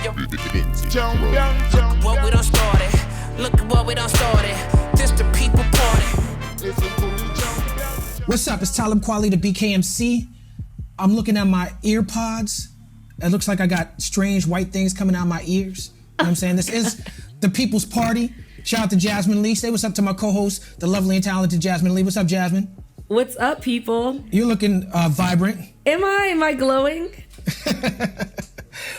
on your what we done started. Look at what we done started. This the people party. What's up? It's Talib Kweli, the BKMC. I'm looking at my ear pods. It looks like I got strange white things coming out of my ears. You know what I'm saying? This is the people's party. Shout out to Jasmin, Leigh. Say what's up to my co-host, the lovely and talented Jasmin, Leigh. What's up, Jasmin? What's up, people? You're looking vibrant. Am I? Am I glowing?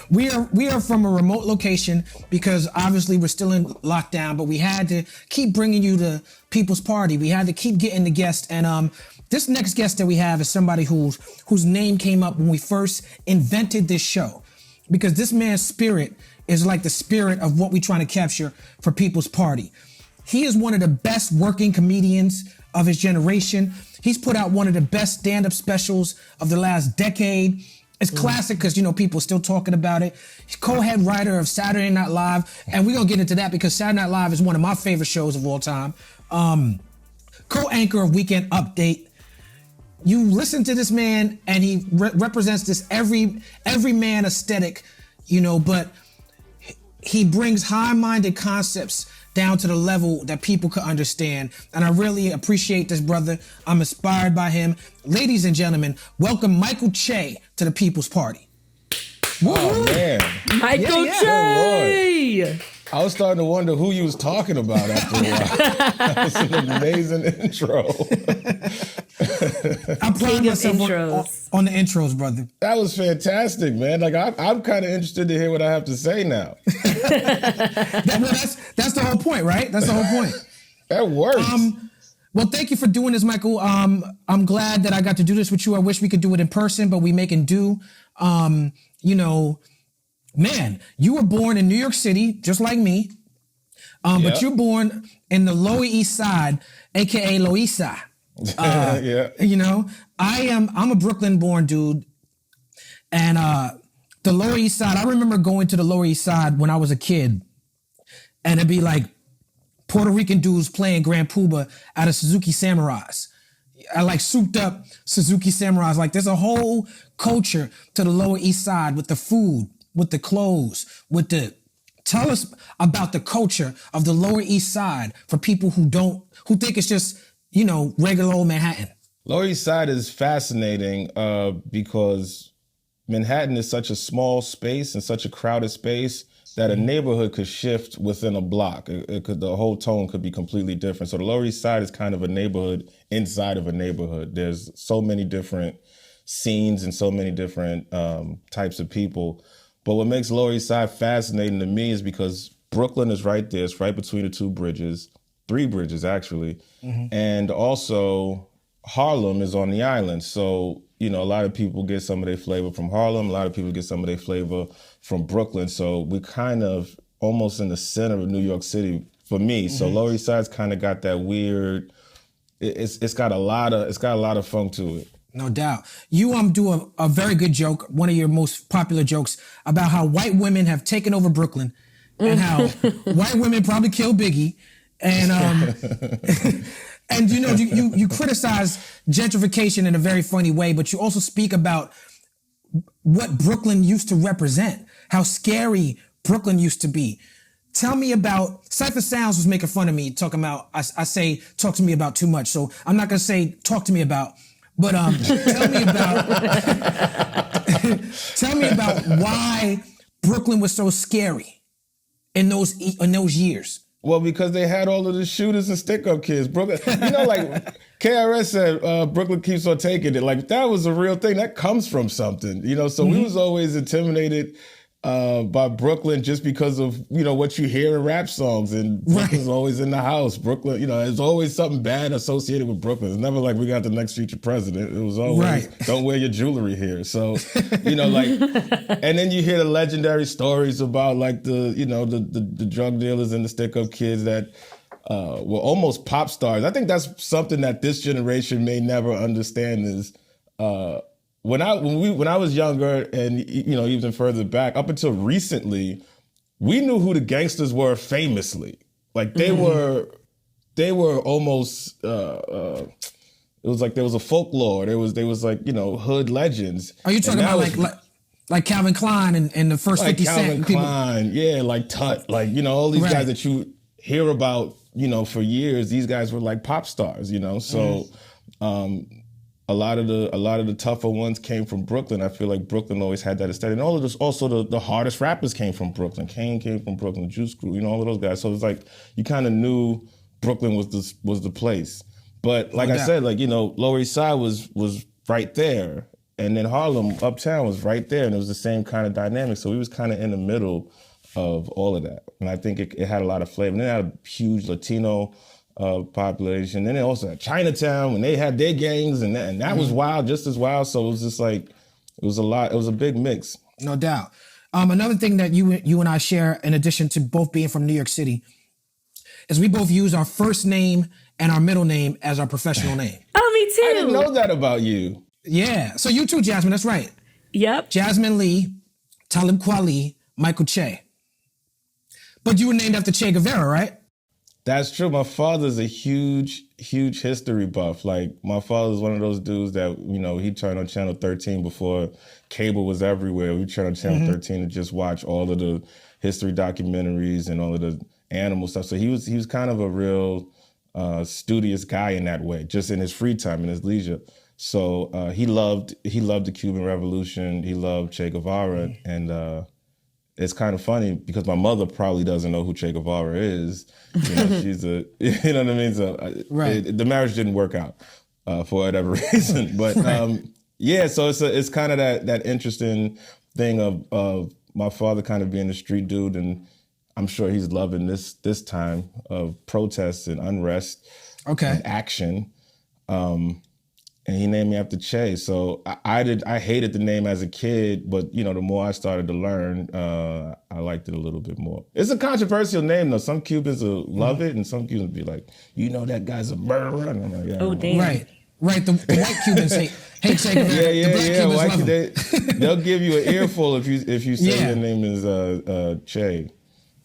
We are from a remote location because obviously we're still in lockdown, but we had to keep bringing you the people's party. We had to keep getting the guests, and this next guest that we have is somebody whose name came up when we first invented this show, because this man's spirit is like the spirit of what we're trying to capture for people's party. He is one of the best working comedians of his generation. He's put out one of the best stand-up specials of the last decade. It's classic because, you know, people are still talking about it. He's co-head writer of Saturday Night Live, and we're going to get into that because Saturday Night Live is one of my favorite shows of all time. Co-anchor of Weekend Update. You listen to this man, and he represents this every man aesthetic, you know, but he brings high-minded concepts down to the level that people could understand. And I really appreciate this brother. I'm inspired by him. Ladies and gentlemen, welcome Michael Che to the People's Party. Oh, man. Michael Che! Oh, I was starting to wonder who you was talking about after a while. That was an amazing intro. I pride myself on the intros, brother. That was fantastic, man. Like, I'm kind of interested to hear what I have to say now. That's the whole point, right? That's the whole point. That works. Well, thank you for doing this, Michael. I'm glad that I got to do this with you. I wish we could do it in person, but we make and do. You know, man, you were born in New York City, just like me. But you're born in the Lower East Side, aka Loisa. Yeah. You know, I'm a Brooklyn-born dude, and the Lower East Side. I remember going to the Lower East Side when I was a kid, and it'd be like Puerto Rican dudes playing Grand Puba out of Suzuki Samurais. I like souped up Suzuki Samurais. Like, there's a whole culture to the Lower East Side with the food, with the clothes, with the. Tell us about the culture of the Lower East Side for people who think it's just, you know, regular old Manhattan. Lower East Side is fascinating because Manhattan is such a small space and such a crowded space that a neighborhood could shift within a block. The whole tone could be completely different. So the Lower East Side is kind of a neighborhood inside of a neighborhood. There's so many different scenes and so many different types of people. But what makes Lower East Side fascinating to me is because Brooklyn is right there. It's right between the two bridges, 3 bridges actually. Mm-hmm. And also Harlem is on the island. So, you know, a lot of people get some of their flavor from Harlem. A lot of people get some of their flavor from Brooklyn. So we're kind of almost in the center of New York City for me. Mm-hmm. So Lower East Side's kind of got that weird, it's got a lot of funk to it. No doubt. You do a very good joke, one of your most popular jokes, about how white women have taken over Brooklyn and how white women probably killed Biggie. And and you know, you criticize gentrification in a very funny way, but you also speak about what Brooklyn used to represent, how scary Brooklyn used to be. Tell me about, Cypher Sounds was making fun of me, talking about, I say, talk to me about too much. So I'm not going to say, talk to me about, but tell me about why Brooklyn was so scary in those years. Well, because they had all of the shooters and stick-up kids. Brooklyn, you know, like KRS said, Brooklyn keeps on taking it. Like, that was a real thing. That comes from something, you know? So we was always intimidated by Brooklyn just because of, you know, what you hear in rap songs. And Brooklyn's always in the house. Brooklyn, you know, there's always something bad associated with Brooklyn. It's never like we got the next future president. It was always, don't wear your jewelry here. So, you know, like, and then you hear the legendary stories about like the, you know, the drug dealers and the stick-up kids that were almost pop stars. I think that's something that this generation may never understand is, when I was younger and, you know, even further back, up until recently, we knew who the gangsters were famously. Like they were almost, it was like there was a folklore. There was like, you know, hood legends. Are you talking about Like Calvin Klein and the first like 50 Calvin Cent. People, Klein, yeah, like Tut, like, you know, all these Right. guys that you hear about, you know, for years. These guys were like pop stars, you know. So a lot of the tougher ones came from Brooklyn. I feel like Brooklyn always had that aesthetic. And all of this, also the hardest rappers came from Brooklyn. Kane came from Brooklyn, Juice Crew, you know, all of those guys. So it's like you kind of knew Brooklyn was the place. But like I said, like, you know, Lower East Side was right there. And then Harlem, Uptown was right there. And it was the same kind of dynamic. So we was kind of in the middle of all of that. And I think it had a lot of flavor. And it had a huge Latino population. Then they also had Chinatown when they had their gangs, and that was wild, just as wild. So it was just like, it was a lot. It was a big mix. No doubt. Another thing that you and I share, in addition to both being from New York City, is we both use our first name and our middle name as our professional name. Oh, me too. I didn't know that about you. Yeah. So you too, Jasmin. That's right. Yep. Jasmin Leigh, Talib Kweli, Michael Che. But you were named after Che Guevara, right? That's true. My father's a huge history buff. Like, my father's one of those dudes that, you know, he turned on Channel 13 before cable was everywhere. We turned on Channel 13 to just watch all of the history documentaries and all of the animal stuff. So he was kind of a real studious guy in that way, just in his free time, in his leisure. So he loved the Cuban Revolution. He loved Che Guevara, and it's kind of funny because my mother probably doesn't know who Che Guevara is. You know, she's a, you know what I mean? So the marriage didn't work out for whatever reason. But yeah, so it's kind of that interesting thing of my father kind of being a street dude, and I'm sure he's loving this time of protests and unrest and action. And he named me after Che. So I hated the name as a kid, but, you know, the more I started to learn, I liked it a little bit more. It's a controversial name, though. Some Cubans will love it, and some Cubans will be like, you know, that guy's a murderer. And I'm like, yeah, oh, damn. Right. The white Cubans hate Che Guevara. The black Cubans love him. They'll give you an earful if you say your name is Che.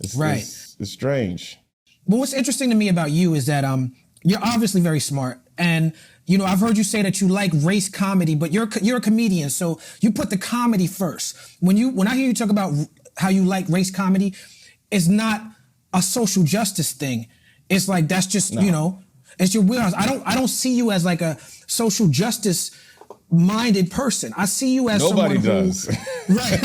It's strange. But what's interesting to me about you is that you're obviously very smart, and you know, I've heard you say that you like race comedy, but you're a comedian, so you put the comedy first. When I hear you talk about how you like race comedy, it's not a social justice thing. It's like that's just you know, it's your wheelhouse. I don't see you as like a social justice minded person. I see you as nobody someone does. Who, right?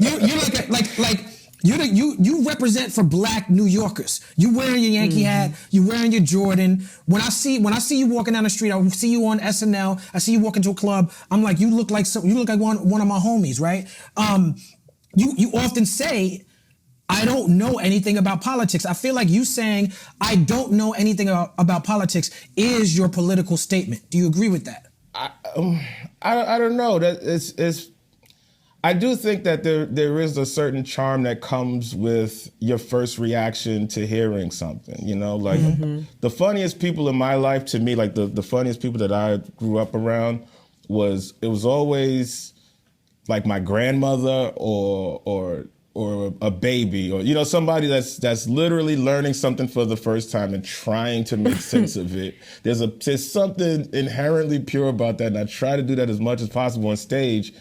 You're like. You represent for black New Yorkers. You wearing your Yankee hat, you wearing your Jordan. When I see you walking down the street, I see you on SNL, I see you walk into a club, I'm like, you look like one of my homies, right? You often say, I don't know anything about politics. I feel like you saying, I don't know anything about politics is your political statement. Do you agree with that? I don't know. That it's I do think that there is a certain charm that comes with your first reaction to hearing something, you know? Like, the funniest people in my life, to me, like the funniest people that I grew up around was always like my grandmother or a baby, or, you know, somebody that's literally learning something for the first time and trying to make sense of it. There's something inherently pure about that, and I try to do that as much as possible on stage.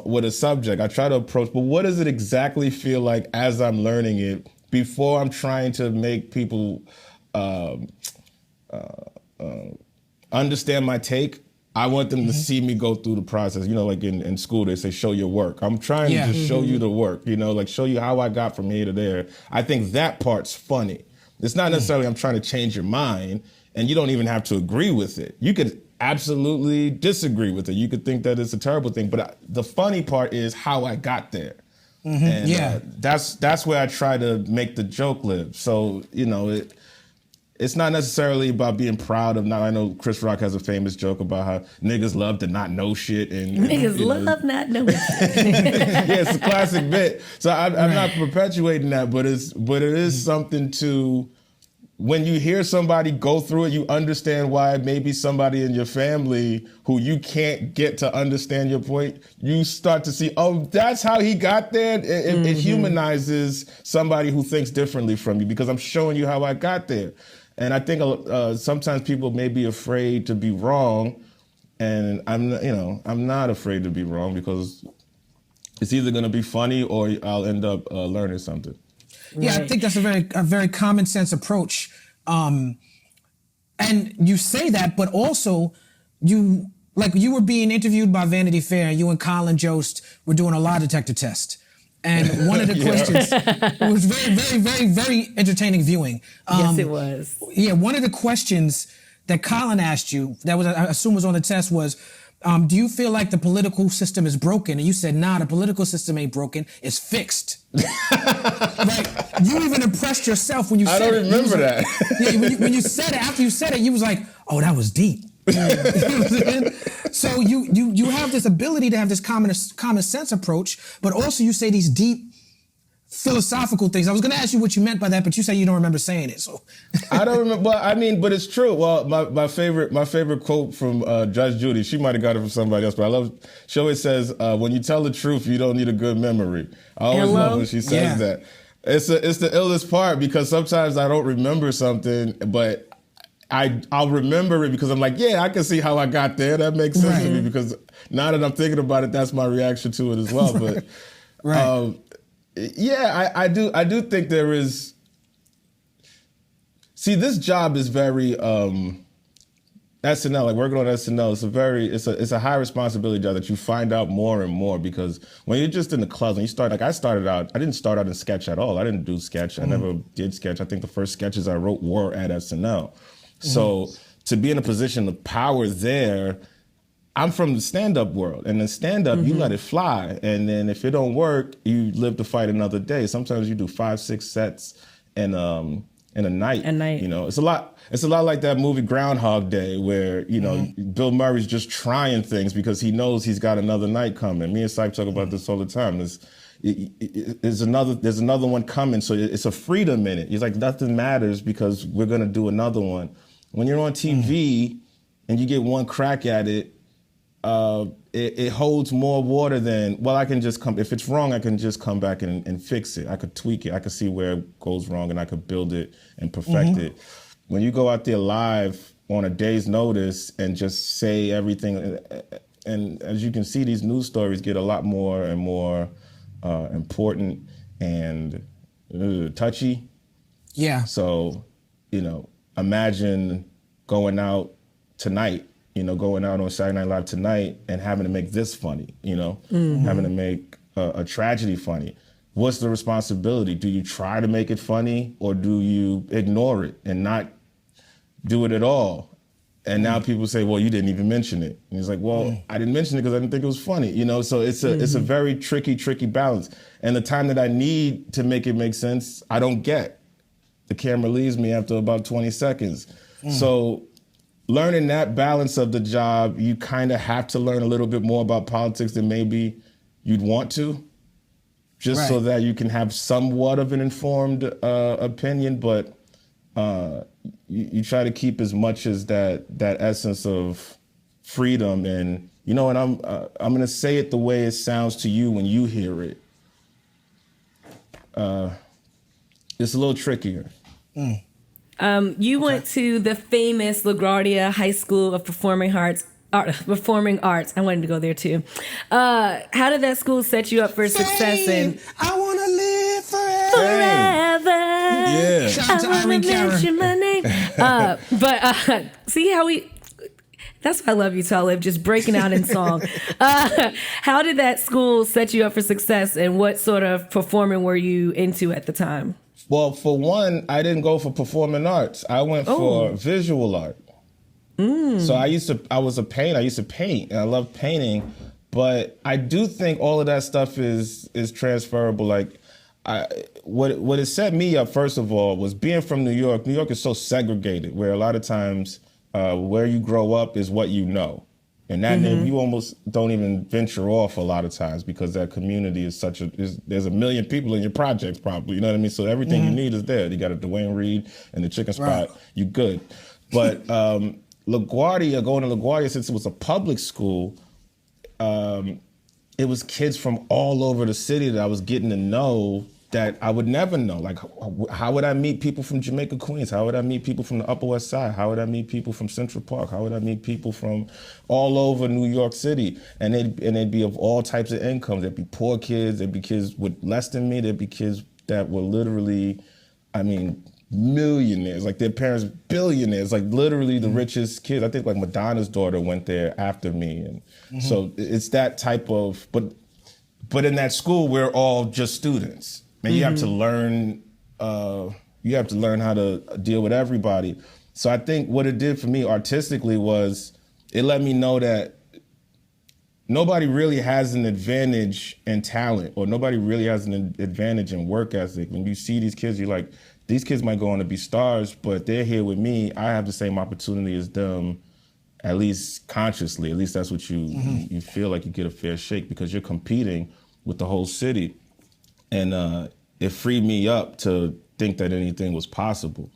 With a subject, I try to approach, but what does it exactly feel like as I'm learning it before I'm trying to make people understand my take? I want them to see me go through the process. You know, like in school, they say, show your work. I'm trying to just show you the work, you know, like show you how I got from here to there. I think that part's funny. It's not necessarily I'm trying to change your mind, and you don't even have to agree with it. You could absolutely disagree with it. You could think that it's a terrible thing, but the funny part is how I got there. And that's where I try to make the joke live. So, you know, it's not necessarily about being proud of. Now, I know Chris Rock has a famous joke about how niggas love to not know shit. And niggas love not knowing shit. Yeah, it's a classic bit. So I'm not perpetuating that, but it is something to, when you hear somebody go through it, you understand why maybe somebody in your family who you can't get to understand your point, you start to see, oh, that's how he got there. It humanizes somebody who thinks differently from you because I'm showing you how I got there. And I think sometimes people may be afraid to be wrong, and I'm not afraid to be wrong because it's either going to be funny or I'll end up learning something. Yeah, I think that's a very common sense approach. And you say that, but also you were being interviewed by Vanity Fair. You and Colin Jost were doing a lie detector test. And one of the questions, it was very, very, very, very entertaining viewing. Yes, it was. Yeah, one of the questions that Colin asked you, that was, I assume was on the test, was, do you feel like the political system is broken? And you said, nah, the political system ain't broken, it's fixed. Like, you even impressed yourself when you said it. I don't remember that. Yeah, when you said it, after you said it, you was like, oh, that was deep. You know what I'm saying? So you have this ability to have this common sense approach, but also you say these deep philosophical things. I was going to ask you what you meant by that, but you say you don't remember saying it. So I don't remember. But it's true. Well, my favorite quote from Judge Judy. She might have got it from somebody else, but I love. She always says, "When you tell the truth, you don't need a good memory." I always love when she says that. It's the illest part because sometimes I don't remember something, but I'll remember it because I'm like, yeah, I can see how I got there. That makes sense to me because now that I'm thinking about it, that's my reaction to it as well. But yeah, I do think there is. See, this job is very SNL, like working on SNL. It's a high responsibility job that you find out more and more because when you're just in the clubs, when you start, like I didn't start out in sketch at all. I didn't do sketch. I never did sketch. I think the first sketches I wrote were at SNL. So to be in a position of power there, I'm from the stand-up world, and in stand-up, you let it fly, and then if it don't work, you live to fight another day. Sometimes you do 5-6 sets in a night. You know, it's a lot like that movie Groundhog Day, where Bill Murray's just trying things because he knows he's got another night coming. Me and Sype talk about this all the time. There's another one coming, so it's a freedom in it. It's like nothing matters because we're gonna do another one. When you're on TV and you get one crack at it, it holds more water than, well, I can just come, if it's wrong, I can just come back and fix it. I could tweak it. I could see where it goes wrong and I could build it and perfect it. When you go out there live on a day's notice and just say everything, and as you can see, these news stories get a lot more and more important and touchy. Yeah. So, imagine going out tonight, going out on Saturday Night Live tonight and having to make this funny, having to make a tragedy funny. What's the responsibility? Do you try to make it funny or do you ignore it and not do it at all? And now people say, well, you didn't even mention it. And he's like, well, I didn't mention it because I didn't think it was funny. So it's a very tricky balance. And the time that I need to make it make sense, I don't get. The camera leaves me after about 20 seconds. So learning that balance of the job, you kind of have to learn a little bit more about politics than maybe you'd want to, just so that you can have somewhat of an informed opinion. But you try to keep as much as that essence of freedom. And and I'm gonna say it the way it sounds to you when you hear it. It's a little trickier. You went to the famous LaGuardia High School of Performing Arts. I wanted to go there too. How did that school set you up for success? And I want to live forever. Yeah. Shout out to Irene mention my name. But see how that's why I love you, Talib, just breaking out in song. How did that school set you up for success, and what sort of performing were you into at the time? Well, for one, I didn't go for performing arts. I went for visual art. So I used to paint, and I love painting. But I do think all of that stuff is transferable. Like, what it set me up, first of all, was being from New York. New York is so segregated, where a lot of times where you grow up is what you know. And that you almost don't even venture off a lot of times because that community is there's a million people in your projects probably, you know what I mean? So everything you need is there. You got a Dwayne Reed and the chicken spot, you good. But going to LaGuardia, since it was a public school, it was kids from all over the city that I was getting to know that I would never know. Like, how would I meet people from Jamaica, Queens? How would I meet people from the Upper West Side? How would I meet people from Central Park? How would I meet people from all over New York City? And they'd be of all types of incomes. There'd be poor kids. There'd be kids with less than me. There'd be kids that were literally, I mean, millionaires. Like their parents, billionaires. Like literally the richest kids. I think like Madonna's daughter went there after me, and so it's that type of. But in that school, we're all just students. And you have to learn. You have to learn how to deal with everybody. So I think what it did for me artistically was it let me know that nobody really has an advantage in talent, or nobody really has an advantage in work ethic. When you see these kids, you're like, these kids might go on to be stars, but they're here with me. I have the same opportunity as them, at least consciously. At least that's what you feel like you get a fair shake, because you're competing with the whole city. And it freed me up to think that anything was possible.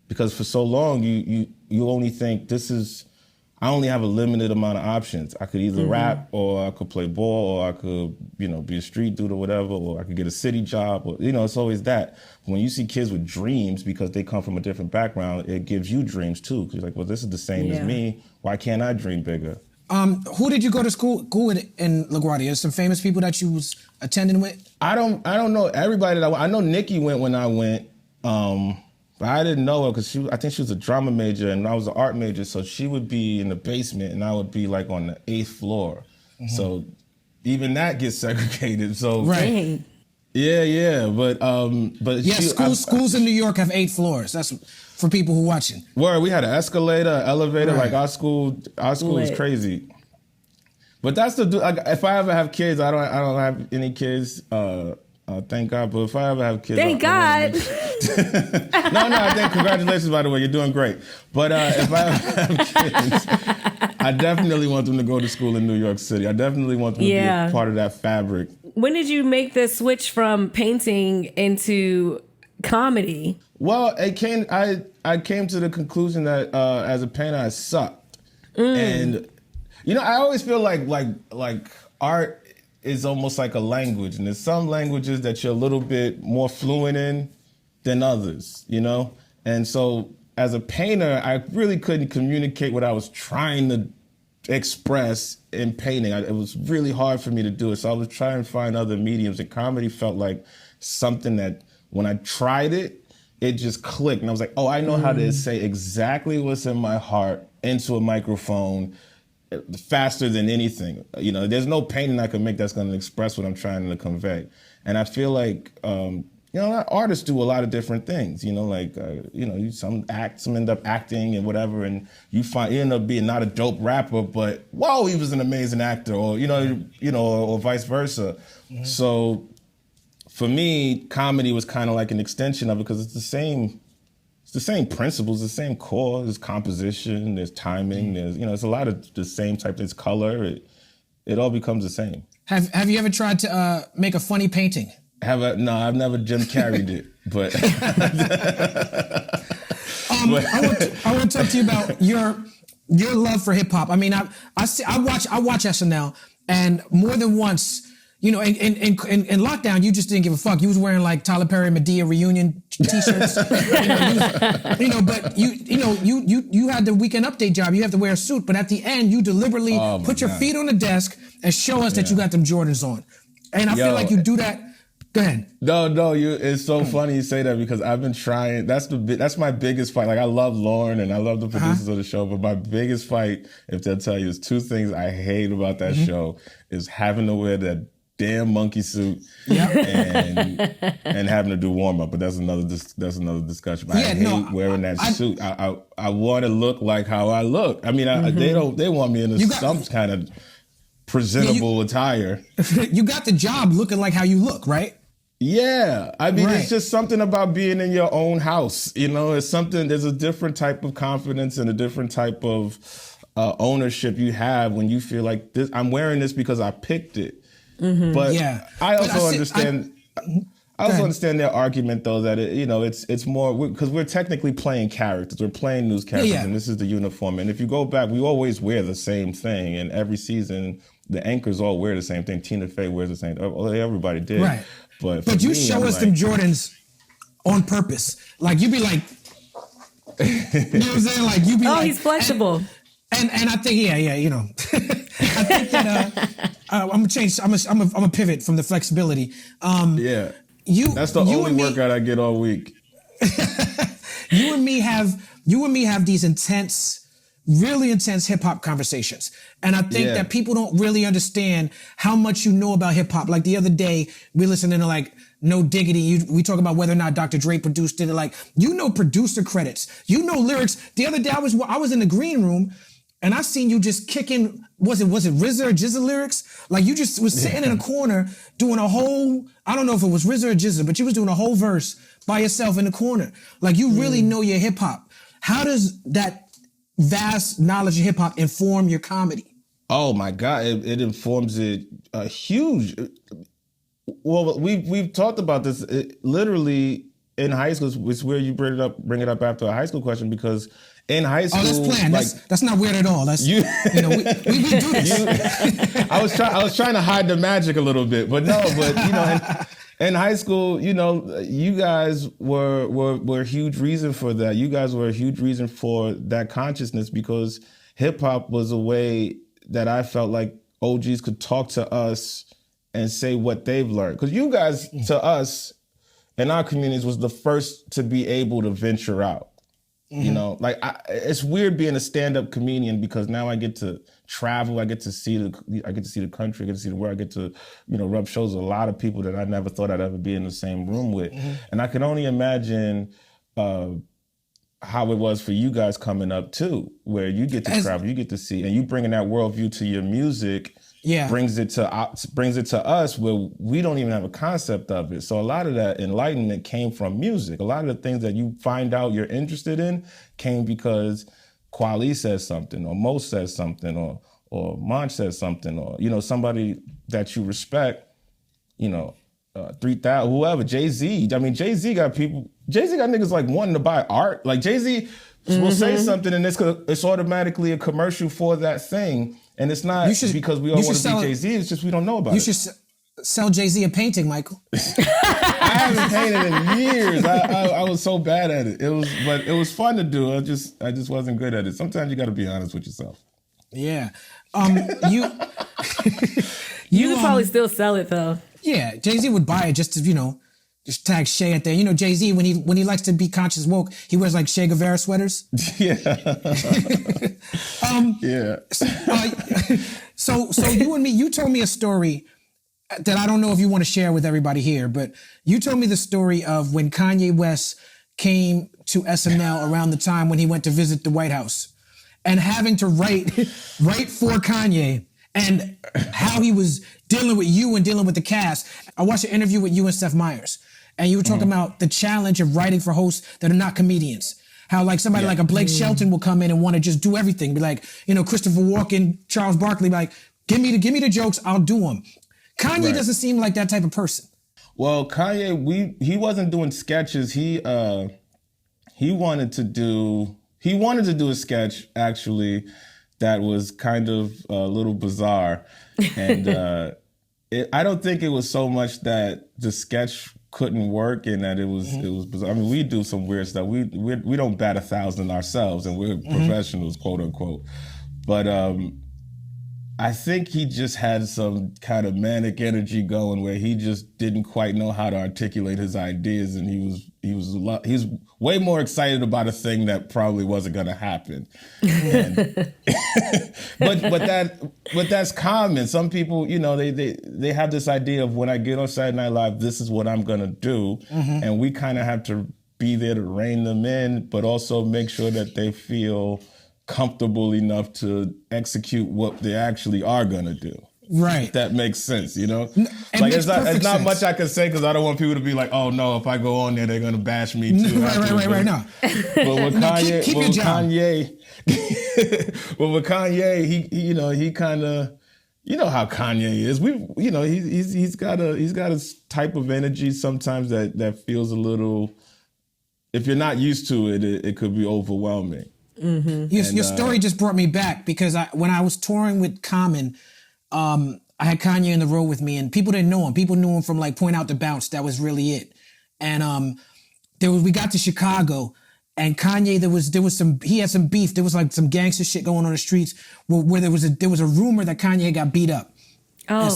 Because for so long, you only think I only have a limited amount of options. I could either rap, or I could play ball, or I could, be a street dude or whatever, or I could get a city job, or, it's always that. When you see kids with dreams because they come from a different background, it gives you dreams too. Because you're like, well, this is the same as me. Why can't I dream bigger? Who did you go to school with in LaGuardia? Some famous people that you was attending with? I don't know everybody that I know. Nikki went when I went, but I didn't know her because I think she was a drama major and I was an art major. So she would be in the basement and I would be like on the 8th floor. So even that gets segregated. So right. Yeah, but schools in New York have 8 floors. That's for people who watching. Where we had an escalator, an elevator. Right. Like our school is crazy. But that's if I ever have kids, I don't have any kids. Thank God. But if I ever have kids, thank God. No, I think congratulations, by the way, you're doing great. But if I ever have kids, I definitely want them to go to school in New York City. I definitely want them to be a part of that fabric. When did you make the switch from painting into comedy? Well, I came to the conclusion that as a painter, I sucked. And I always feel like art is almost like a language, and there's some languages that you're a little bit more fluent in than others, And so as a painter, I really couldn't communicate what I was trying to express in painting. It was really hard for me to do it. So I was trying to find other mediums, and comedy felt like something that when I tried it, it just clicked. And I was like, oh, I know how to say exactly what's in my heart into a microphone faster than anything. There's no painting I can make that's going to express what I'm trying to convey. And I feel like, artists do a lot of different things, some end up acting and whatever, and you end up being not a dope rapper, but whoa, he was an amazing actor, or, or vice versa. So for me, comedy was kind of like an extension of it, because it's the same principles, the same core. There's composition, there's timing, there's it's a lot of the same type. There's color. It all becomes the same. Have you ever tried to make a funny painting? No, I've never Jim Carreyed it, but. I want to talk to you about your love for hip hop. I mean, I watch SNL, and more than once. In lockdown, you just didn't give a fuck. You was wearing like Tyler Perry and Madea reunion t-shirts. But you had the Weekend Update job. You have to wear a suit, but at the end, you deliberately put your feet on the desk and show us that you got them Jordans on. And I feel like you do that. Go ahead. No, it's so funny you say that, because I've been trying. That's my biggest fight. Like, I love Lauren and I love the producers of the show, but my biggest fight, if they'll tell you, is 2 things I hate about that show: is having to wear that damn monkey suit, and having to do warm up. But that's another discussion. I hate wearing that suit. I want to look like how I look. I mean, they want me in some kind of presentable attire. You got the job looking like how you look, right? Yeah, I mean, It's just something about being in your own house. It's something. There's a different type of confidence and a different type of ownership you have when you feel like this. I'm wearing this because I picked it. But I also understand. I also understand their argument, though, that it's more because we're technically playing characters. We're playing news characters, and this is the uniform. And if you go back, we always wear the same thing. And every season, the anchors all wear the same thing. Tina Fey wears the same. Everybody did. Right. But you show us them Jordans on purpose. Like you be like, you know what I'm saying? Like you be like, he's flexible. And I think, you know, I think that I'm gonna change. I'm gonna pivot from the flexibility. That's the only workout I get all week. You and me have these really intense hip hop conversations. And I think that people don't really understand how much you know about hip hop. Like the other day, we listening to like No Diggity. We talk about whether or not Dr. Dre produced it. Like, you know, producer credits, you know, lyrics. The other day I was in the green room and I seen you just kicking, was it RZA or GZA lyrics? Like you just was sitting in a corner doing a whole, I don't know if it was RZA or GZA, but you was doing a whole verse by yourself in the corner. Like you really know your hip hop. How does that vast knowledge of hip hop inform your comedy? Oh my God, it informs it a huge. Well, we've talked about this literally in high school. It's where you bring it up after a high school question, because in high school, that's planned. Like, that's not weird at all. That's you know we do this. I was trying to hide the magic a little bit, but you know. In high school, you know, you guys were a huge reason for that. You guys were a huge reason for that consciousness, because hip hop was a way that I felt like OGs could talk to us and say what they've learned. Because you guys, to us, in our communities, was the first to be able to venture out. You know, like it's weird being a stand-up comedian, because now I get to travel, I get to see the country, I get to see the world, I get to, you know, rub shows with a lot of people that I never thought I'd ever be in the same room with. And I can only imagine how it was for you guys coming up too, where you get to travel, you get to see, and you bringing that worldview to your music. Brings it to us where we don't even have a concept of it. So a lot of that enlightenment came from music. A lot of the things that you find out you're interested in came because Kweli says something, or Mo says something, or Monch says something, or, you know, somebody that you respect, you know, 3,000, whoever, Jay-Z. I mean, Jay-Z got niggas like wanting to buy art. Like Jay-Z will say something and it's automatically a commercial for that thing. And it's not because we all want to be Jay-Z, it's just we don't know about it. You should sell Jay-Z a painting, Michael. I haven't painted in years. I was so bad at it. But it was fun to do. I just wasn't good at it. Sometimes you got to be honest with yourself. Yeah. You could probably still sell it though. Yeah, Jay-Z would buy it just to, you know, just tag Che at there. You know, Jay-Z, when he likes to be conscious woke, he wears like Che Guevara sweaters. Yeah. So you and me, you told me a story that I don't know if you want to share with everybody here, but you told me the story of when Kanye West came to SNL around the time when he went to visit the White House, and having to write for Kanye, and how he was dealing with you and dealing with the cast. I watched an interview with you and Seth Meyers, and you were talking about the challenge of writing for hosts that are not comedians. How like somebody like a Blake Shelton will come in and want to just do everything. Be like, you know, Christopher Walken, Charles Barkley, like, give me the jokes, I'll do them. Kanye doesn't seem like that type of person. Well, Kanye, he wasn't doing sketches. He wanted to do a sketch actually that was kind of a little bizarre, and I don't think it was so much that the sketch couldn't work and that it was bizarre. I mean, we do some weird stuff. We don't bat 1,000 ourselves, and we're professionals, quote unquote. But I think he just had some kind of manic energy going where he just didn't quite know how to articulate his ideas, and he was way more excited about a thing that probably wasn't going to happen. And, but that's common. Some people, you know, they have this idea of when I get on Saturday Night Live, this is what I'm going to do, and we kind of have to be there to rein them in, but also make sure that they feel comfortable enough to execute what they actually are going to do. Right. If that makes sense, you know? Like it's not much I can say because I don't want people to be like, oh no, if I go on there, they're going to bash me too. Right, no. But with Kanye, he you know, he kind of, you know how Kanye is. He's got a type of energy sometimes that feels a little, if you're not used to it, it could be overwhelming. Your story just brought me back because when I was touring with Common, I had Kanye in the row with me, and people didn't know him. People knew him from like Point Out to Bounce. That was really it. And we got to Chicago, and Kanye, he had some beef. There was like some gangster shit going on the streets where there was a rumor that Kanye got beat up. Oh. And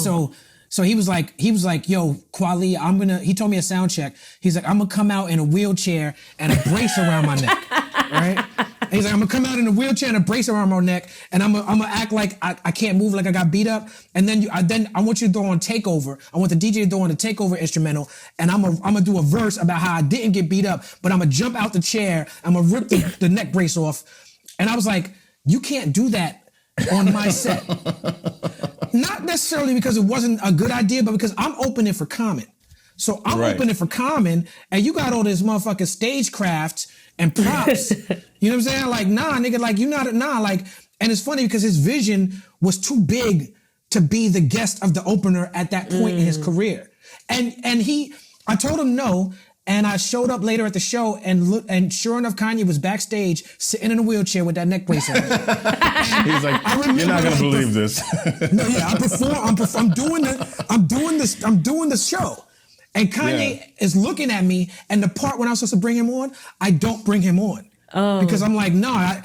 so he was like, yo, Kweli, he told me a sound check. He's like, I'm gonna come out in a wheelchair and a brace around my neck, right? And he's like, I'm gonna come out in a wheelchair and a brace around my neck, and I'm gonna act like I can't move, like I got beat up. And then I want you to throw on Takeover. I want the DJ to throw on the Takeover instrumental, and I'm gonna do a verse about how I didn't get beat up, but I'm gonna jump out the chair, I'm gonna rip the neck brace off. And I was like, you can't do that on my set. Not necessarily because it wasn't a good idea, but because I'm opening for Common. So I'm opening for Common, and you got all this motherfucking stagecraft and props. You know what I'm saying? Like, nah, nigga, like, you not, nah, like, and it's funny because his vision was too big to be the guest of the opener at that point in his career. And I told him no, and I showed up later at the show, and sure enough, Kanye was backstage sitting in a wheelchair with that neck brace on. He's like, you're not gonna believe this. No, yeah, I'm doing the show. And Kanye is looking at me, and the part when I was supposed to bring him on, I don't bring him on. Oh. Because I'm like, no,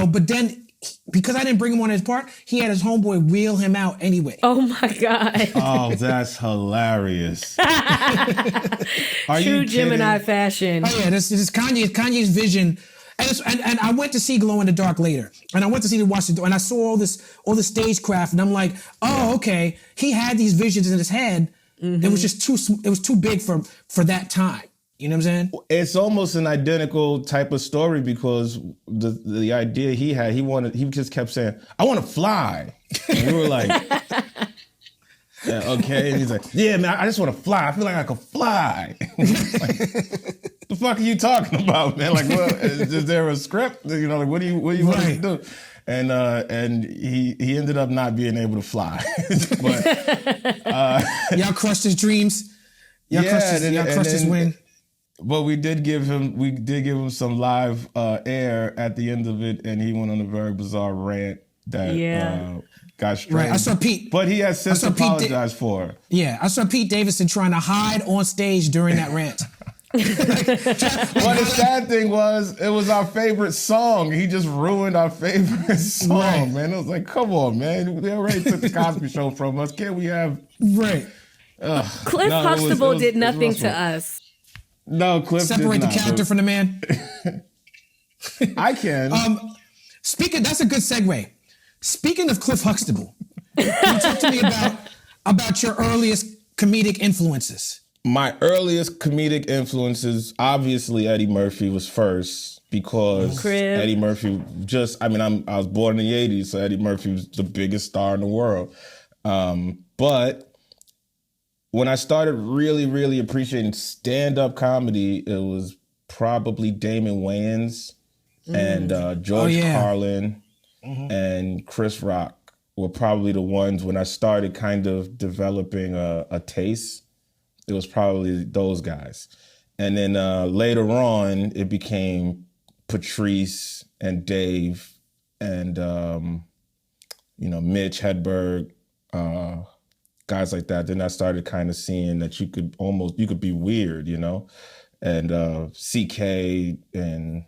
but then because I didn't bring him on his part, he had his homeboy wheel him out anyway. Oh my God. Oh, that's hilarious. Are True you Gemini fashion. Oh yeah, this is Kanye's vision. And I went to see Glow in the Dark later, and I went to see the Washington, and I saw all the stagecraft, and I'm like, oh, okay, he had these visions in his head. Mm-hmm. It was just too big for that time. You know what I'm saying? It's almost an identical type of story because the idea he had, he just kept saying, I want to fly. And we were like, yeah, okay. And he's like, yeah, man, I just want to fly. I feel like I could fly. Like, the fuck are you talking about, man? Like, well, is there a script? You know, like, what do you want to do? And he ended up not being able to fly. But y'all crushed his dreams. Y'all crushed his win. But we did give him some live air at the end of it, and he went on a very bizarre rant that got strange. Right, I saw Pete. But he has since apologized for it. Yeah, I saw Pete Davidson trying to hide on stage during that rant. Well, the sad thing was, it was our favorite song. He just ruined our favorite song, man. It was like, come on, man. They already took the Cosby Show from us. Can't we have... Right. Cliff Huxtable did nothing to us. No, Cliff separate did the not. character from the man. I can. That's a good segue. Speaking of Cliff Huxtable, can you talk to me about your earliest comedic influences? My earliest comedic influences, obviously Eddie Murphy was first because Eddie Murphy I was born in the 80s, so Eddie Murphy was the biggest star in the world. But when I started really, really appreciating stand-up comedy, it was probably Damon Wayans and George Carlin and Chris Rock were probably the ones when I started kind of developing a taste. It was probably those guys. And then later on, it became Patrice and Dave and, Mitch Hedberg, guys like that. Then I started kind of seeing that you could be weird, and CK and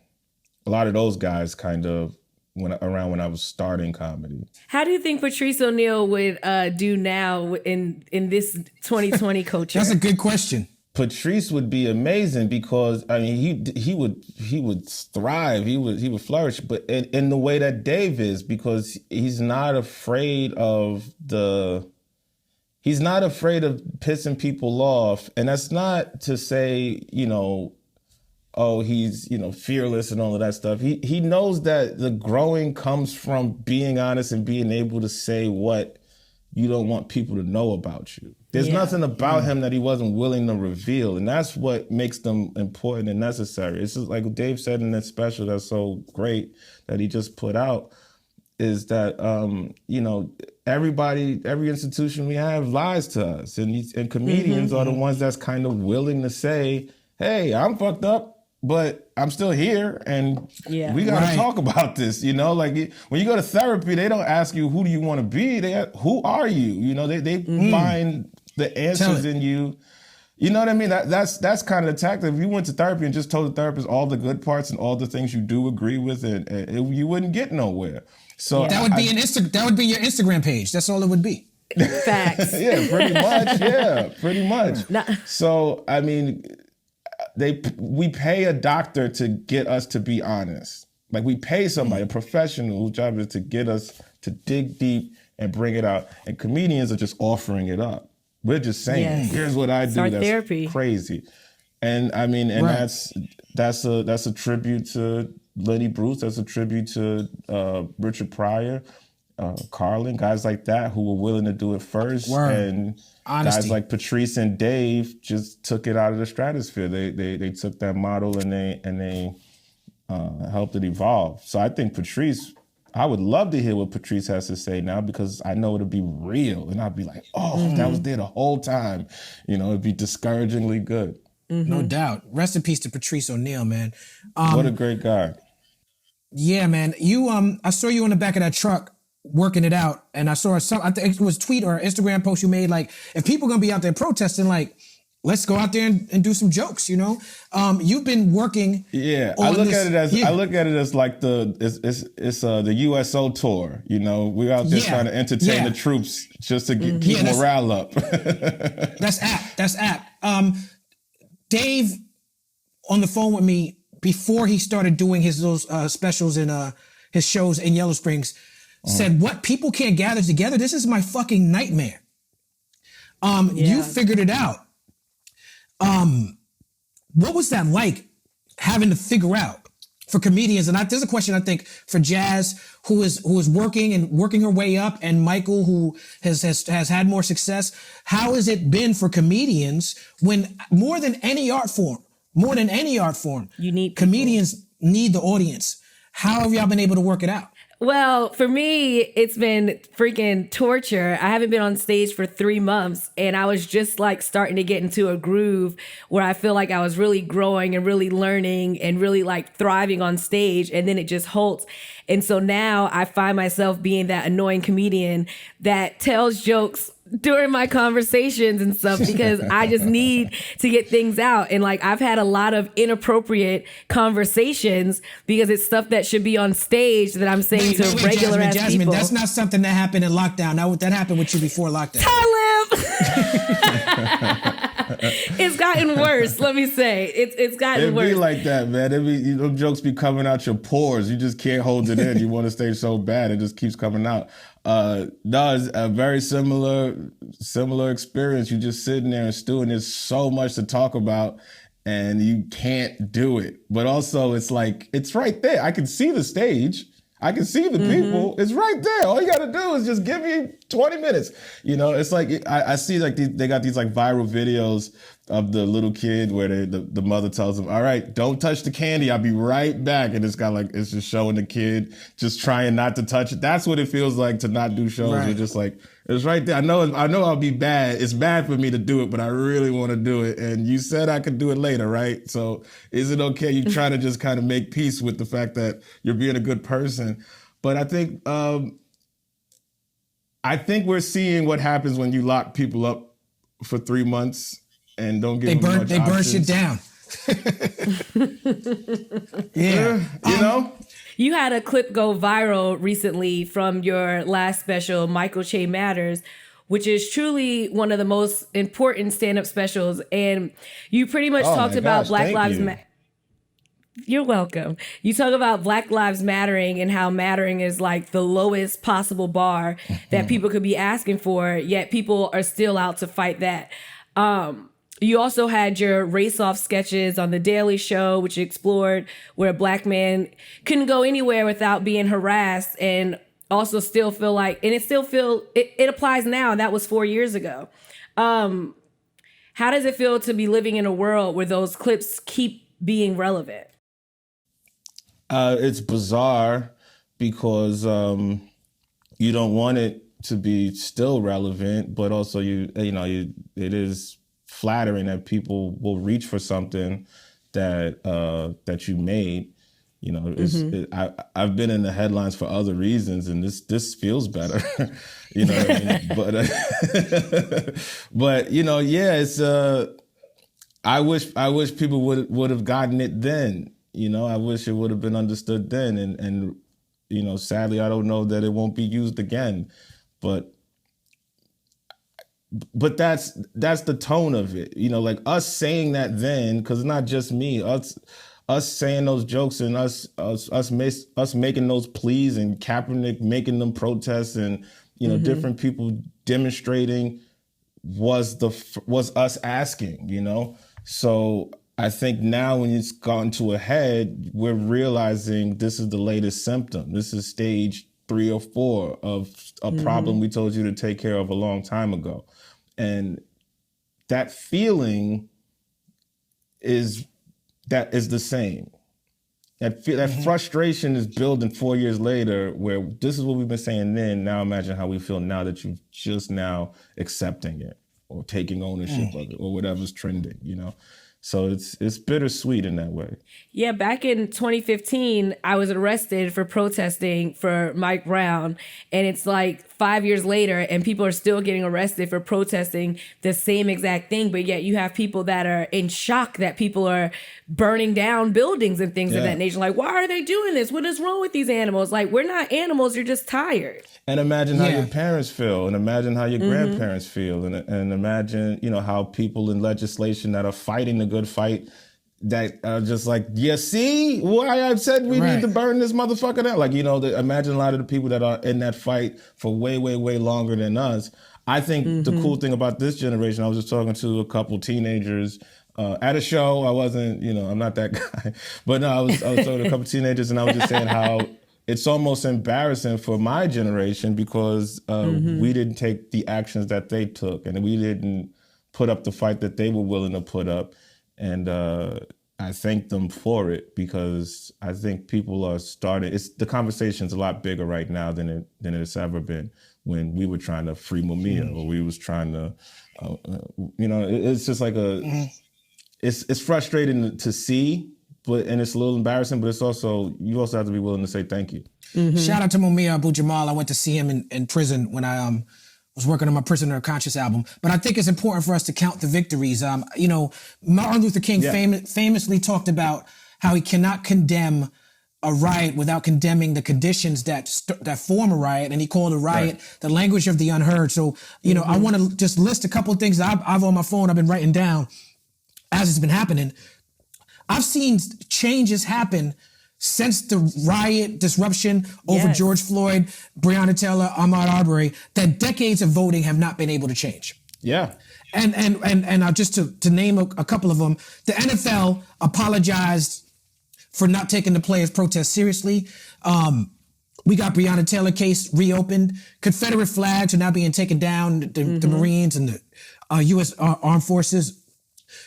a lot of those guys kind of around when I was starting comedy. How do you think Patrice O'Neal would do now in this 2020 culture? That's a good question. Patrice would be amazing because he would thrive, he would flourish, but in the way that Dave is, because he's not afraid of pissing people off. And that's not to say, he's, fearless and all of that stuff. He knows that the growing comes from being honest and being able to say what you don't want people to know about you. There's nothing about him that he wasn't willing to reveal. And that's what makes them important and necessary. It's just like Dave said in that special that's so great that he just put out, is that, every institution we have lies to us. And comedians are the ones that's kind of willing to say, hey, I'm fucked up. but I'm still here, and we got to talk about this. You know, like when you go to therapy, they don't ask you who do you want to be. They ask, who are you? You know, they find the answers in you. You know what I mean? That's kind of the tactic. If you went to therapy and just told the therapist all the good parts and all the things you do agree with, you wouldn't get nowhere. So that would be that would be your Instagram page. That's all it would be. Facts. Yeah, pretty much. Yeah, pretty much. So I mean, we pay a doctor to get us to be honest. Like we pay somebody, a professional whose job is to get us to dig deep and bring it out. And comedians are just offering it up. We're just saying, here's what I do. That's therapy. Crazy. And I mean, and that's a tribute to Lenny Bruce. That's a tribute to Richard Pryor, Carlin, guys like that who were willing to do it first. And honesty. Guys like Patrice and Dave just took it out of the stratosphere. They took that model and they helped it evolve. So I think Patrice, I would love to hear what Patrice has to say now because I know it'll be real. And I'd be like, that was there the whole time. You know, it'd be discouragingly good. No doubt. Rest in peace to Patrice O'Neal, man. What a great guy. Yeah, man. You, I saw you on the back of that truck working it out. And I saw I think it was a tweet or Instagram post you made. Like, if people are going to be out there protesting, like, let's go out there and do some jokes, you know? You've been working. Yeah, I look at it as like the USO tour. You know, we're out there trying to entertain the troops just to keep morale up. That's apt. Dave on the phone with me before he started doing those specials and his shows in Yellow Springs said, "What, people can't gather together? This is my fucking nightmare." You figured it out. What was that like having to figure out for comedians? And there's a question I think for Jazz, who is working her way up, and Michael, who has had more success. How has it been for comedians when more than any art form, you need comedians need the audience? How have y'all been able to work it out? Well, for me, it's been freaking torture. I haven't been on stage for 3 months, and I was just like starting to get into a groove where I feel like I was really growing and really learning and really like thriving on stage, and then it just halts. And so now I find myself being that annoying comedian that tells jokes during my conversations and stuff because I just need to get things out. And like, I've had a lot of inappropriate conversations because it's stuff that should be on stage that I'm saying to regular ass Jasmin, people. That's not something that happened in lockdown. That happened with you before lockdown. Talib! It's gotten worse, let me say. It's gotten worse. It'd be like that, man. Those jokes be coming out your pores. You just can't hold it in. You want to stay so bad, it just keeps coming out. No, it's a very similar experience. You just sitting there and stewing. There's so much to talk about, and you can't do it. But also, it's like, it's right there. I can see the stage. I can see the people. It's right there. All you got to do is just give me 20 minutes. You know, it's like, I see like they got these like viral videos of the little kid where the mother tells him, all right, don't touch the candy. I'll be right back. And it's just showing the kid just trying not to touch it. That's what it feels like to not do shows. Right. You're just like, it's right there. I know I'll be bad. It's bad for me to do it, but I really want to do it. And you said I could do it later, right? So is it okay? You're trying to just kind of make peace with the fact that you're being a good person. But I think we're seeing what happens when you lock people up for 3 months and don't give them much options. Burn shit down. Yeah, you know? You had a clip go viral recently from your last special, Michael Che Matters, which is truly one of the most important stand-up specials. And you pretty much talked about Black Lives Matter. You're welcome. You talk about Black Lives Mattering and how mattering is like the lowest possible bar that people could be asking for, yet people are still out to fight that. You also had your race-off sketches on The Daily Show, which explored where a Black man couldn't go anywhere without being harassed, and also still feel like, and it applies now, and that was 4 years ago. How does it feel to be living in a world where those clips keep being relevant? It's bizarre because you don't want it to be still relevant, but also it is flattering that people will reach for something that you made. You know, I've been in the headlines for other reasons, and this feels better. You know what I mean? But you know, yeah, it's I wish people would have gotten it then. You know, I wish it would have been understood then, and you know, sadly, I don't know that it won't be used again. But that's the tone of it. You know, like us saying that then, because it's not just me, us saying those jokes and us making those pleas and Kaepernick making them protests and, you know, different people demonstrating was us asking, you know? So I think now when it's gotten to a head, we're realizing this is the latest symptom. This is stage 3 or 4 of a problem we told you to take care of a long time ago. And that feeling is the same. That frustration is building 4 years later, where this is what we've been saying then. Now imagine how we feel now that you're just now accepting it or taking ownership of it or whatever's trending, you know? So it's bittersweet in that way. Yeah, back in 2015, I was arrested for protesting for Mike Brown. And it's like 5 years later and people are still getting arrested for protesting the same exact thing. But yet you have people that are in shock that people are burning down buildings and things of that nature. Like, why are they doing this? What is wrong with these animals? Like, we're not animals. You're just tired. And imagine how your parents feel, and imagine how your grandparents feel, and imagine, you know, how people in legislation that are fighting the good fight that are just like, you see why I said we need to burn this motherfucker down? Like, you know, imagine a lot of the people that are in that fight for way, way, way longer than us. I think the cool thing about this generation, I was just talking to a couple teenagers at a show. I wasn't, you know, I'm not that guy, but no, I was talking to a couple teenagers, and I was just saying how it's almost embarrassing for my generation because we didn't take the actions that they took, and we didn't put up the fight that they were willing to put up. And I thank them for it, because I think people are starting. The conversation's a lot bigger right now than it's ever been when we were trying to free Mumia, or we was trying to, you know, it's just like it's frustrating to see. And it's a little embarrassing, but you also have to be willing to say thank you. Shout out to Mumia Abu Jamal. I went to see him in prison when I was working on my Prisoner of Conscience album. But I think it's important for us to count the victories. You know, Martin Luther King famously talked about how he cannot condemn a riot without condemning the conditions that form a riot, and he called a riot the language of the unheard. So, you know, I want to just list a couple of things I've on my phone. I've been writing down as it's been happening. I've seen changes happen since the riot disruption over George Floyd, Breonna Taylor, Ahmaud Arbery, that decades of voting have not been able to change. Yeah. And just to name a couple of them, the NFL apologized for not taking the players' protest seriously. We got Breonna Taylor case reopened. Confederate flags are now being taken down, the Marines and the U.S. Armed Forces.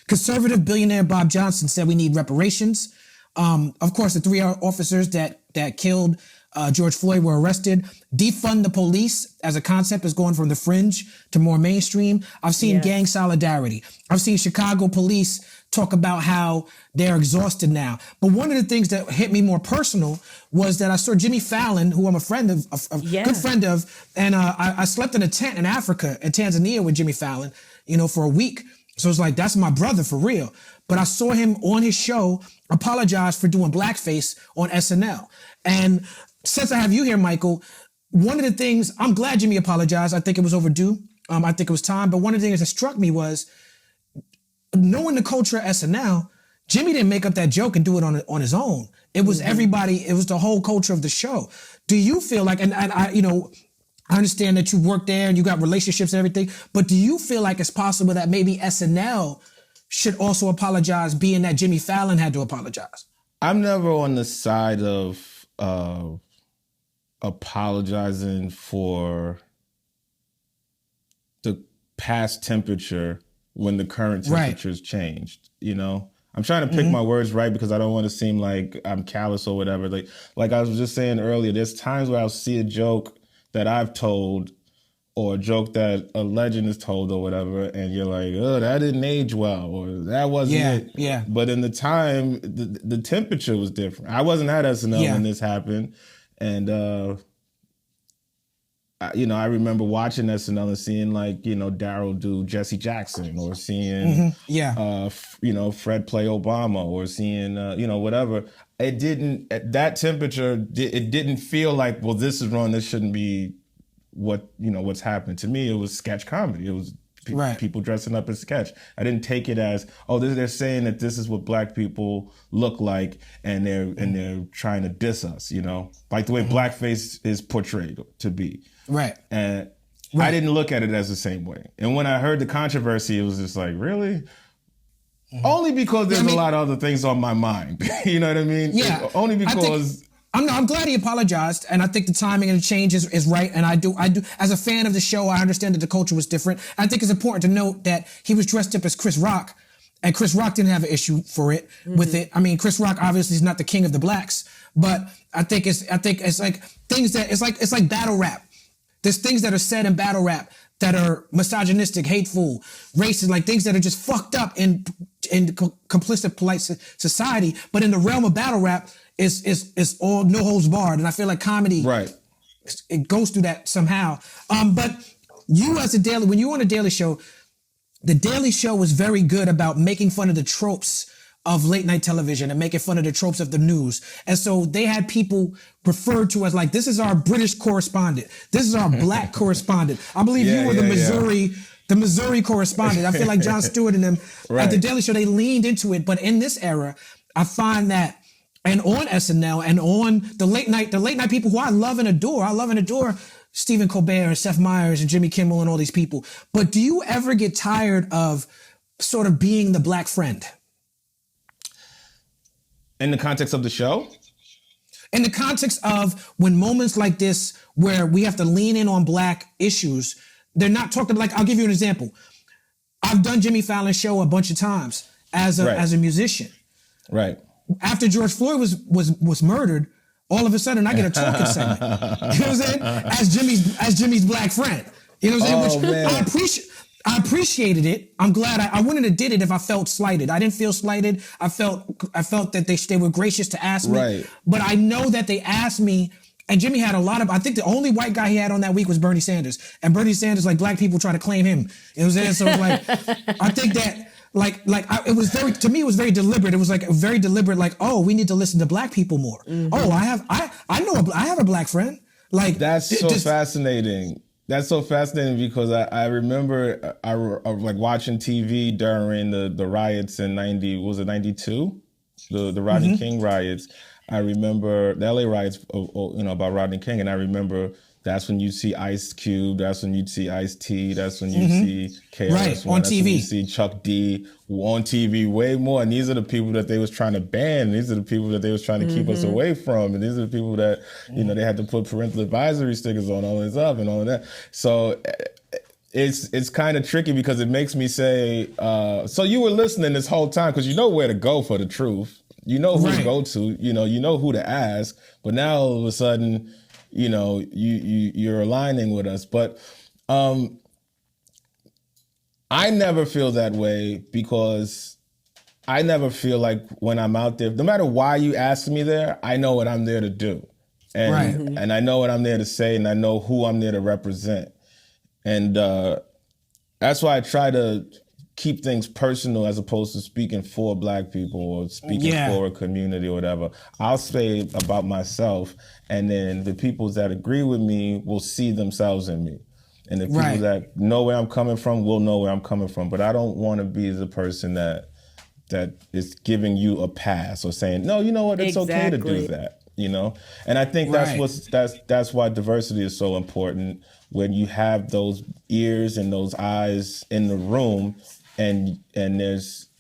Conservative billionaire Bob Johnson said we need reparations. Of course, the 3 officers that killed George Floyd were arrested. Defund the police as a concept is going from the fringe to more mainstream. I've seen gang solidarity. I've seen Chicago police talk about how they're exhausted now. But one of the things that hit me more personal was that I saw Jimmy Fallon, who I'm a friend of, good friend of, and I slept in a tent in Africa, in Tanzania with Jimmy Fallon, you know, for a week. So it's like, that's my brother for real. But I saw him on his show apologize for doing blackface on SNL. And since I have you here, Michael, one of the things, I'm glad Jimmy apologized. I think it was overdue. I think it was time. But one of the things that struck me was, knowing the culture of SNL, Jimmy didn't make up that joke and do it on his own. It was everybody, it was the whole culture of the show. Do you feel like, and I, you know, I understand that you work there and you got relationships and everything, but do you feel like it's possible that maybe SNL should also apologize, being that Jimmy Fallon had to apologize? I'm never on the side of apologizing for the past temperature when the current temperature's changed, you know? I'm trying to pick my words right because I don't want to seem like I'm callous or whatever. Like I was just saying earlier, there's times where I'll see a joke that I've told or a joke that a legend is told or whatever, and you're like, oh, that didn't age well, or that wasn't it. Yeah. But in the time, the temperature was different. I wasn't at SNL when this happened, and I remember watching SNL and seeing like, Daryl do Jesse Jackson, or seeing, Fred play Obama, or seeing, whatever. It didn't, at that temperature, it didn't feel like, well, this is wrong. This shouldn't be what's happened. To me, it was sketch comedy. It was people dressing up as sketch. I didn't take it as, they're saying that this is what black people look like, and they're trying to diss us, like the way blackface is portrayed to be. Right. And I didn't look at it as the same way. And when I heard the controversy, it was just like, really? Only because there's a lot of other things on my mind. You know what I mean? Yeah. Only because... I'm glad he apologized, and I think the timing and the change is right. And I do, as a fan of the show, I understand that the culture was different. I think it's important to note that he was dressed up as Chris Rock, and Chris Rock didn't have an issue with it. I mean, Chris Rock obviously is not the king of the blacks, but I think it's like things that it's like battle rap. There's things that are said in battle rap that are misogynistic, hateful, racist, like things that are just fucked up in complicit polite society. But in the realm of battle rap, it's all no holds barred, and I feel like comedy, it goes through that somehow. But you when you were on a Daily Show, the Daily Show was very good about making fun of the tropes of late night television and making fun of the tropes of the news. And so they had people referred to as like, this is our British correspondent. This is our black correspondent. I believe you were the Missouri correspondent. I feel like Jon Stewart and them at the Daily Show, they leaned into it. But in this era, I find that, and on SNL and on the late night people who I love and adore Stephen Colbert and Seth Meyers and Jimmy Kimmel and all these people. But do you ever get tired of sort of being the black friend? In the context of the show? In the context of when moments like this, where we have to lean in on black issues, they're not talked about. Like, I'll give you an example. I've done Jimmy Fallon's show a bunch of times as a musician. Right. After George Floyd was murdered, all of a sudden I get a talking segment. You know what I'm saying? As Jimmy's black friend. You know what I'm saying? Which I appreciated it. I'm glad I wouldn't have did it if I felt slighted. I didn't feel slighted. I felt that they were gracious to ask me. Right. But I know that they asked me, and Jimmy had a lot of, I think the only white guy he had on that week was Bernie Sanders. And Bernie Sanders, like, black people try to claim him. You know what I'm saying? So like, I think that it was very deliberate. It was like very deliberate, like, oh, we need to listen to black people more. Mm-hmm. Oh, I have a black friend. Like, that's so fascinating. That's so fascinating because I remember I like watching TV during the riots in 92? The Rodney King riots. I remember the LA riots, about Rodney King, and I remember that's when you see Ice Cube, that's when you see Ice-T, that's when you see KRS-One, on that's TV. when you see Chuck D on TV way more. And these are the people that they was trying to ban. These are the people that they was trying to keep us away from. And these are the people that, they had to put parental advisory stickers on all this stuff and all of that. So it's kind of tricky because it makes me say, so you were listening this whole time because you know where to go for the truth. You know who to go to, you know who to ask. But now all of a sudden, you're aligning with us. But I never feel that way because I never feel like when I'm out there, no matter why you ask me there, I know what I'm there to do. And, and I know what I'm there to say, and I know who I'm there to represent. And that's why I try to keep things personal as opposed to speaking for black people or speaking for a community or whatever. I'll say about myself, and then the people that agree with me will see themselves in me. And the people that know where I'm coming from will know where I'm coming from. But I don't want to be the person that is giving you a pass or saying, no, you know what, it's okay to do that, And I think that's why diversity is so important. When you have those ears and those eyes in the room, and there's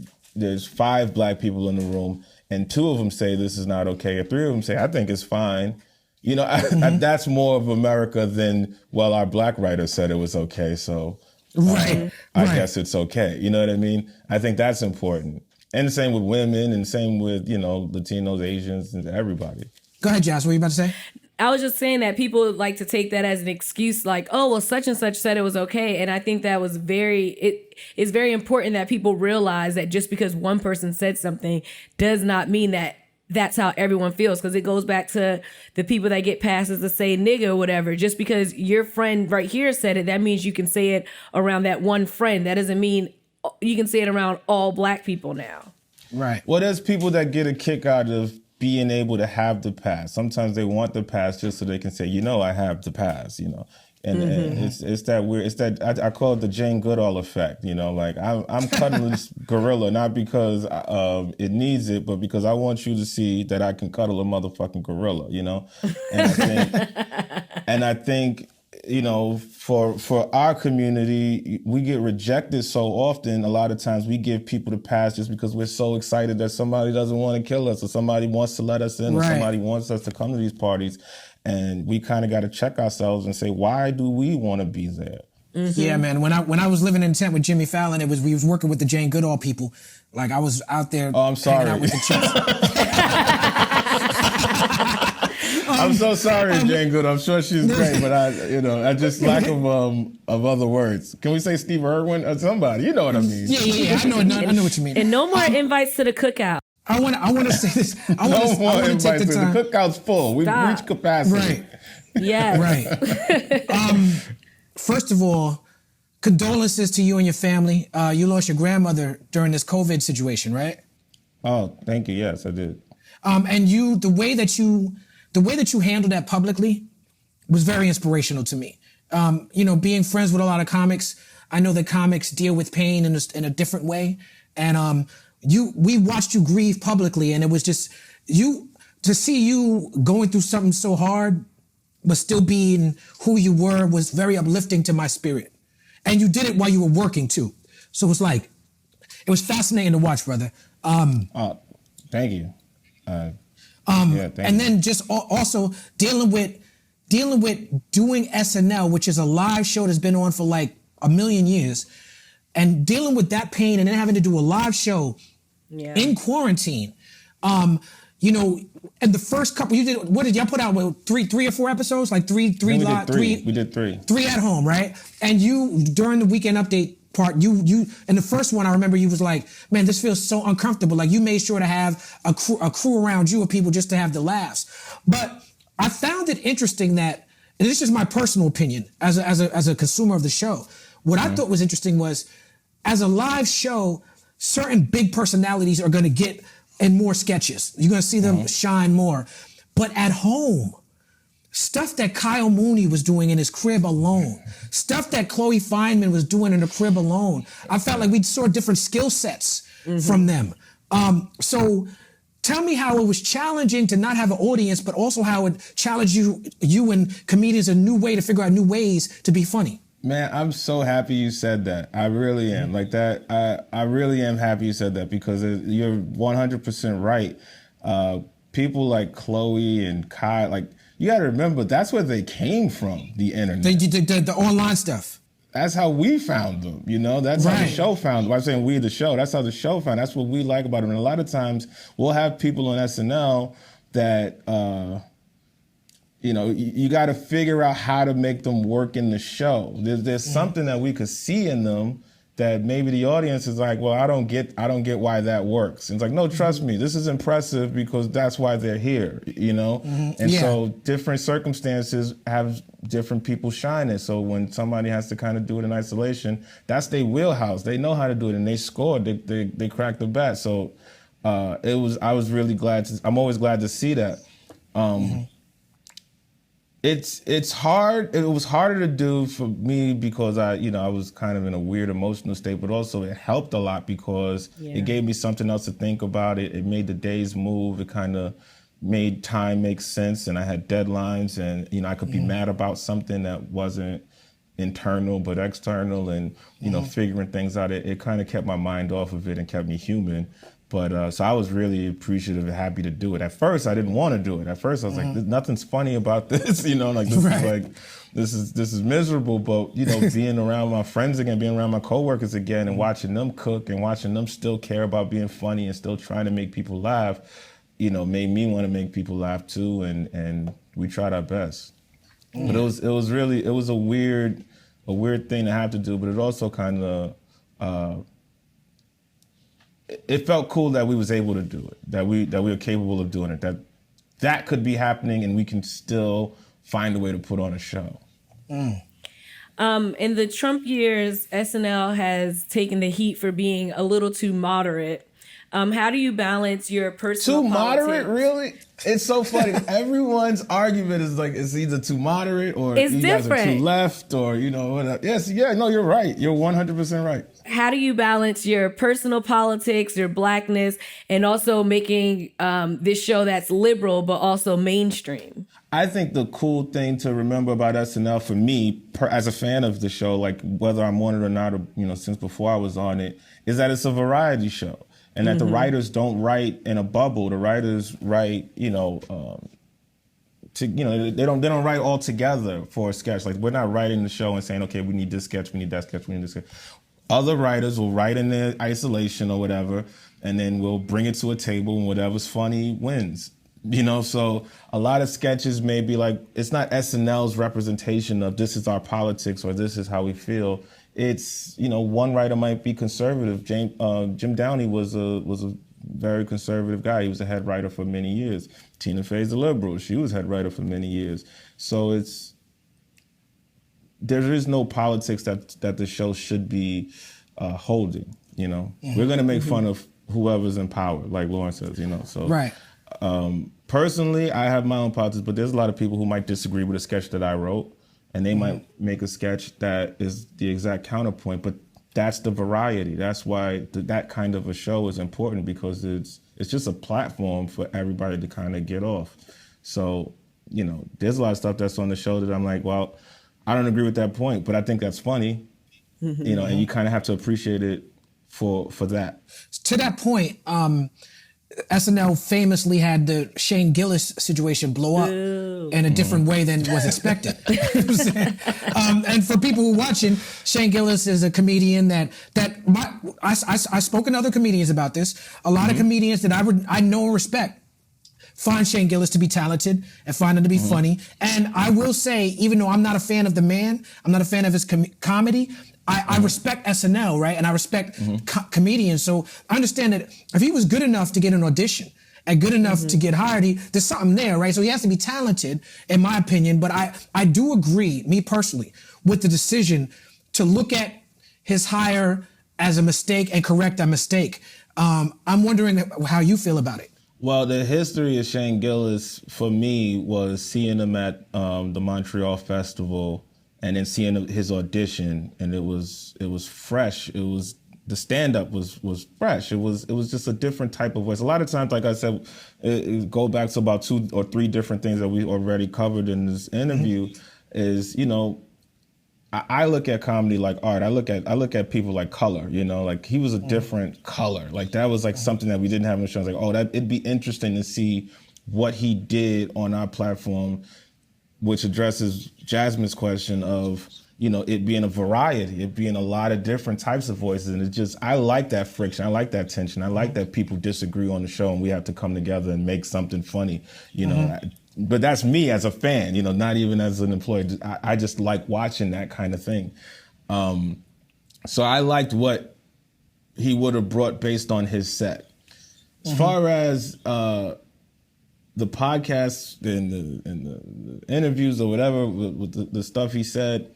5 black people in the room, and 2 of them say this is not okay, or 3 of them say I think it's fine. That's more of America than, well, our black writer said it was okay, so I guess it's okay. You know what I mean? I think that's important. And the same with women, and same with Latinos, Asians, and everybody. Go ahead, Josh. What were you about to say? I was just saying that people like to take that as an excuse, like, oh, well, such and such said it was okay. And I think that was it's very important that people realize that just because one person said something does not mean that that's how everyone feels. Because it goes back to the people that get passes to say nigga or whatever. Just because your friend right here said it, that means you can say it around that one friend. That doesn't mean you can say it around all black people now. Right. Well, there's people that get a kick out of being able to have the pass. Sometimes they want the pass just so they can say, I have the pass, and it's that weird. It's that I call it the Jane Goodall effect. Like I'm cuddling this gorilla not because it needs it, but because I want you to see that I can cuddle a motherfucking gorilla. And I think for our community, we get rejected so often. A lot of times we give people the pass just because we're so excited that somebody doesn't want to kill us or somebody wants to let us in or somebody wants us to come to these parties. And we kind of got to check ourselves and say, why do we want to be there? Mm-hmm. Yeah, man. When I was living in tent with Jimmy Fallon, we was working with the Jane Goodall people. Like I was out there hanging out with the chicks. I'm so sorry, Jane Goodall. I'm sure she's great, but I just lack of other words. Can we say Steve Irwin or somebody? You know what I mean? Yeah. I know what you mean. And no more invites to the cookout. I want to say this. I no want more to invites. take the time. The cookout's full. We've reached capacity. Right. Yeah. Right. First of all, condolences to you and your family. You lost your grandmother during this COVID situation, right? Oh, thank you. Yes, I did. And the way that you handled that publicly was very inspirational to me. Being friends with a lot of comics, I know that comics deal with pain in a different way. And we watched you grieve publicly, and it was just to see you going through something so hard, but still being who you were was very uplifting to my spirit. And you did it while you were working too. So it was fascinating to watch, brother. Thank you. And then just also dealing with doing SNL, which is a live show that's been on for like a million years, and dealing with that pain and then having to do a live show in quarantine. And the first couple, what did y'all put out? Three or four episodes? Like three live? We did three. Three at home, right? And you, during the weekend update part, you in the first one, I remember you was like, man, this feels so uncomfortable. Like you made sure to have a crew around you of people just to have the laughs. But I found it interesting that, and this is my personal opinion as a consumer of the show, what I thought was interesting was, as a live show, certain big personalities are going to get in more sketches. You're going to see them shine more. But at home, stuff that Kyle Mooney was doing in his crib alone, stuff that Chloe Fineman was doing in her crib alone, I felt like we saw different skill sets from them. So tell me how it was challenging to not have an audience, but also how it challenged you and comedians a new way to figure out new ways to be funny. Man, I'm so happy you said that. I really am. Like that, I really am happy you said that, because you're 100% right. People like Chloe and Kai, like, you got to remember, that's where they came from, the internet. The online stuff. That's how we found them, That's how the show found them. I'm saying we, the show. That's how the show found them. That's what we like about them. And a lot of times, we'll have people on SNL that... you got to figure out how to make them work in the show. There's something that we could see in them that maybe the audience is like, well, I don't get why that works. And it's like, no, trust me, this is impressive because that's why they're here, And so different circumstances have different people shining. So when somebody has to kind of do it in isolation, that's their wheelhouse. They know how to do it, and they scored. They cracked the bat. So I was really glad I'm always glad to see that. It's hard. It was harder to do for me because I was kind of in a weird emotional state, but also it helped a lot because it gave me something else to think about. It made the days move. It kind of made time make sense, and I had deadlines, and I could be mad about something that wasn't internal but external, and figuring things out. It kind of kept my mind off of it and kept me human. But so I was really appreciative and happy to do it. At first, I didn't want to do it. At first, I was like, nothing's funny about this, this is miserable. But being around my friends again, being around my coworkers again, and watching them cook and watching them still care about being funny and still trying to make people laugh, made me want to make people laugh too. And we tried our best. But it was a weird thing to have to do, but it also kind of it felt cool that we was able to do it, that we were capable of doing it, that could be happening and we can still find a way to put on a show. In the Trump years, SNL has taken the heat for being a little too moderate. How do you balance your personal Too politics? moderate, really? It's so funny. Everyone's argument is like it's either too moderate or It's you guys are different. too left or whatever. Yes, yeah, no, you're right. You're 100% right. How do you balance your personal politics, your blackness, and also making this show that's liberal but also mainstream? I think the cool thing to remember about SNL for me, as a fan of the show, like whether I'm on it or not, or, since before I was on it, is that it's a variety show. And that the writers don't write in a bubble. The writers write, they don't write all together for a sketch. Like we're not writing the show and saying, okay, we need this sketch, we need that sketch, we need this sketch. Other writers will write in their isolation or whatever, and then we'll bring it to a table and whatever's funny wins. So a lot of sketches may be like, it's not SNL's representation of this is our politics or this is how we feel. It's, one writer might be conservative. Jim Downey was a very conservative guy. He was a head writer for many years. Tina Fey's a liberal. She was head writer for many years. So there is no politics that the show should be holding, We're going to make fun of whoever's in power, like Lauren says, So, Right. Personally, I have my own politics, but there's a lot of people who might disagree with a sketch that I wrote. And they might make a sketch that is the exact counterpoint, but that's the variety. That's why that kind of a show is important, because it's just a platform for everybody to kind of get off. So, there's a lot of stuff that's on the show that I'm like, well, I don't agree with that point, but I think that's funny, and you kind of have to appreciate it for that. To that point, SNL famously had the Shane Gillis situation blow up in a different way than was expected. You know what I'm saying? And for people who are watching, Shane Gillis is a comedian I've spoken to other comedians about this. A lot of comedians that I know and respect find Shane Gillis to be talented and find him to be funny. And I will say, even though I'm not a fan of the man, I'm not a fan of his comedy, I respect SNL, right? And I respect comedians. So I understand that if he was good enough to get an audition and good enough to get hired, there's something there, right? So he has to be talented, in my opinion. But I do agree, me personally, with the decision to look at his hire as a mistake and correct that mistake. I'm wondering how you feel about it. Well, the history of Shane Gillis, for me, was seeing him at the Montreal Festival and then seeing his audition, and it was fresh. The stand-up was fresh. It was just a different type of voice. A lot of times, like I said, it go back to about 2 or 3 different things that we already covered in this interview. Is I look at comedy like art. I look at people like color. Like he was a different color. Like that was like something that we didn't have in the show. I was like, it'd be interesting to see what he did on our platform, which addresses Jasmin's question of, it being a variety, it being a lot of different types of voices. And I like that friction. I like that tension. I like that people disagree on the show and we have to come together and make something funny, But that's me as a fan, not even as an employee. I just like watching that kind of thing. So I liked what he would have brought based on his set. As far as the podcasts and the interviews or whatever with the stuff he said,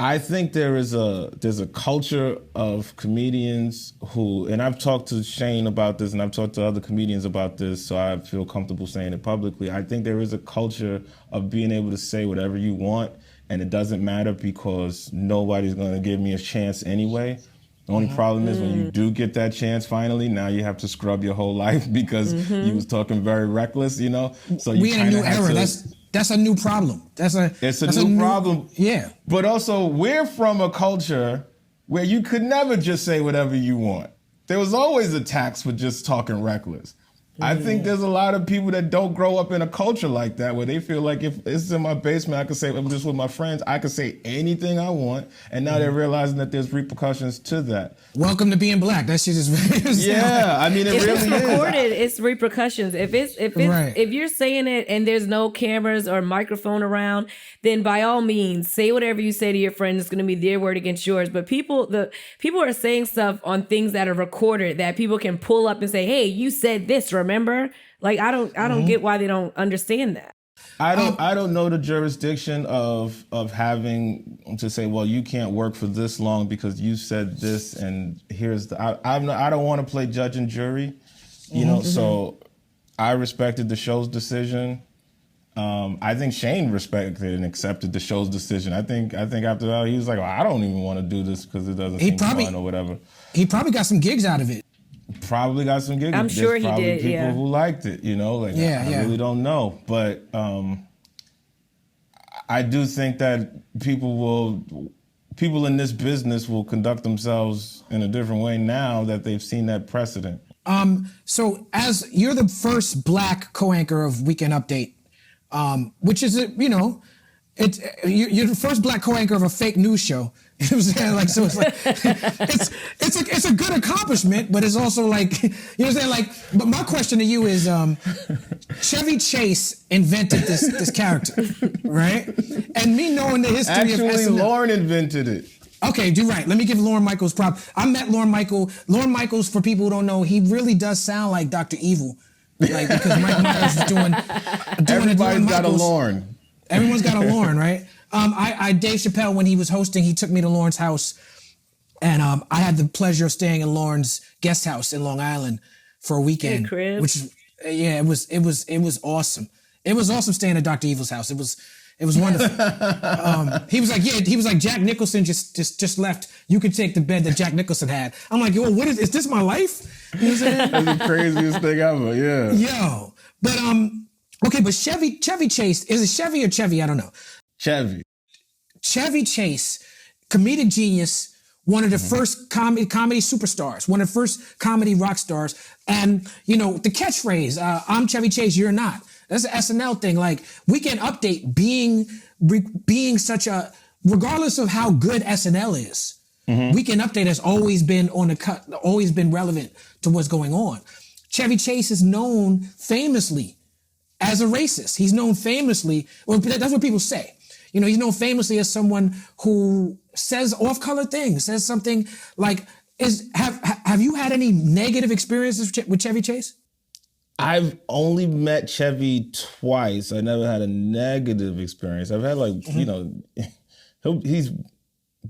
I think there's a culture of comedians who, and I've talked to Shane about this and I've talked to other comedians about this, so I feel comfortable saying it publicly. I think there is a culture of being able to say whatever you want and it doesn't matter because nobody's going to give me a chance anyway. The only problem is when you do get that chance finally, now you have to scrub your whole life because you was talking very reckless, So we in a new era. That's a new problem. It's a new problem. Yeah. But also, we're from a culture where you could never just say whatever you want. There was always attacks for just talking reckless. I think there's a lot of people that don't grow up in a culture like that, where they feel like if it's in my basement, I can say, I'm just with my friends, I can say anything I want. And now they're realizing that there's repercussions to that. Welcome to being black. That shit is Yeah, I mean, it if really it's is. recorded, it's repercussions. Right. If you're saying it and there's no cameras or microphone around, then by all means, say whatever you say to your friend. It's going to be their word against yours. But people are saying stuff on things that are recorded that people can pull up and say, "Hey, you said this, remember?" Like I don't get why they don't understand that. I don't know the jurisdiction of having to say, well, you can't work for this long because you said this, and here's the. I don't want to play judge and jury, you know. So I respected the show's decision. I think Shane respected and accepted the show's decision. I think after that he was like, well, I don't even want to do this because it doesn't seem fun or whatever. He probably got some gigs out of it. Probably got some gigs. I'm sure he did. People Yeah. who liked it, you know. Like I really don't know, but I do think that people in this business will conduct themselves in a different way now that they've seen that precedent. So as you're the first black co-anchor of Weekend Update, which is, you know, you're the first black co-anchor of a fake news show. You know what I'm saying? Like, so it's like, it's a good accomplishment, but it's also like, you know what I'm saying? Like, but my question to you is, Chevy Chase invented this character, right? And me knowing the history of SNL. Actually, Lauren invented it. Okay, you're right. Let me give Lorne Michaels props. I met Lorne Michaels. Lorne Michaels, for people who don't know, he really does sound like Dr. Evil. Like, because Mike Myers is doing Everybody's got a Lorne. Everyone's got a Lorne, right? Dave Chappelle, when he was hosting, he took me to Lorne's house, and I had the pleasure of staying in Lorne's guest house in Long Island for a weekend. Hey, crib. Which, it was awesome. It was awesome staying at Dr. Evil's house. It was wonderful. He was like, Jack Nicholson just left. You could take the bed that Jack Nicholson had. I'm like, yo, is this my life? You know what I'm saying? That's the craziest thing ever, yeah. Yo, but okay, but Chevy Chase, is it Chevy or Chevy? I don't know. Chevy Chase, comedic genius, one of the first comedy superstars, one of the first comedy rock stars. And, you know, the catchphrase, I'm Chevy Chase, you're not. That's an SNL thing. Like, Weekend Update being such a, regardless of how good SNL is, Weekend Update has always been on the cut, always been relevant to what's going on. Chevy Chase is known famously as a racist. He's known famously, well, that's what people say. You know, he's known famously as someone who says off-color things, says something like, have you had any negative experiences with Chevy Chase? I've only met Chevy twice. I never had a negative experience. I've had you know, he's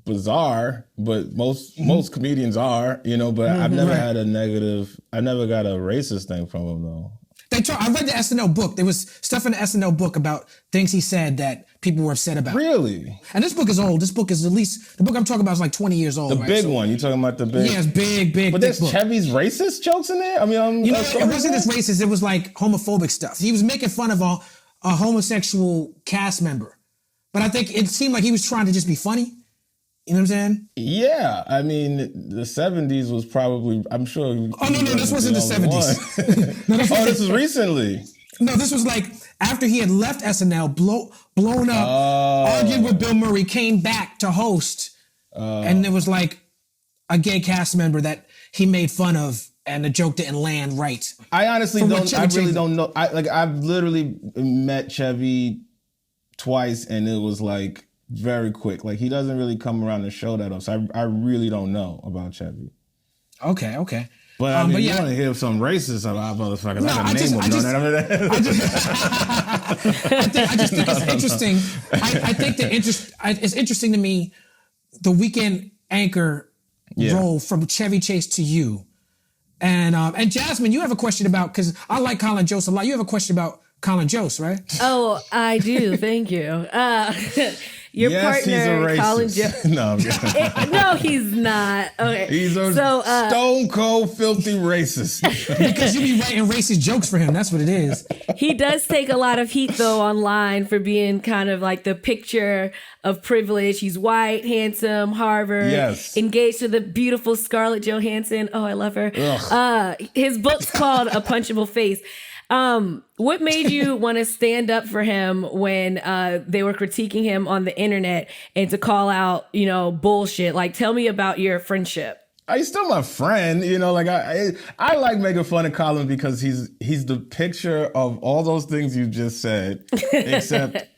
bizarre, but most comedians are, you know, but I've never had a negative, I never got a racist thing from him though. I read the SNL book. There was stuff in the SNL book about things he said that people were upset about. Really? And this book is old. This book is at least, the book I'm talking about is like 20 years old. The big one. You talking about the big? Yeah, it's big. But there's Chevy's racist jokes in there? I mean, you know, it wasn't just racist. It was like homophobic stuff. He was making fun of a homosexual cast member. But I think it seemed like he was trying to just be funny. You know what I'm saying? Yeah. I mean, the 70s was probably, I'm sure. Oh, no, this wasn't the 70s. This was recently. No, this was like after he had left SNL, blown up, argued with Bill Murray, came back to host. And there was like a gay cast member that he made fun of, and the joke didn't land right. I honestly don't know. I've literally met Chevy twice, and it was like very quick. Like, he doesn't really come around the show that often. So I really don't know about Chevy. Okay. But I mean, you want to hear some racist about motherfuckers. No, I just think it's interesting. I think it's interesting to me, the weekend anchor role from Chevy Chase to you. And Jasmin, you have a question about, because I like Colin Jost a lot. You have a question about Colin Jost, right? Oh, I do. Thank you. Your yes, he's a partner, racist. Colin Jost. No, I'm kidding. No, he's not. Okay. He's a stone cold filthy racist. Because you be writing racist jokes for him. That's what it is. He does take a lot of heat though online for being kind of like the picture of privilege. He's white, handsome, Harvard, Yes. engaged to the beautiful Scarlett Johansson. Oh, I love her. His book's called A Punchable Face. What made you want to stand up for him when they were critiquing him on the internet and to call out, bullshit? Like, tell me about your friendship. He's still my friend, like I like making fun of Colin because he's the picture of all those things you just said, except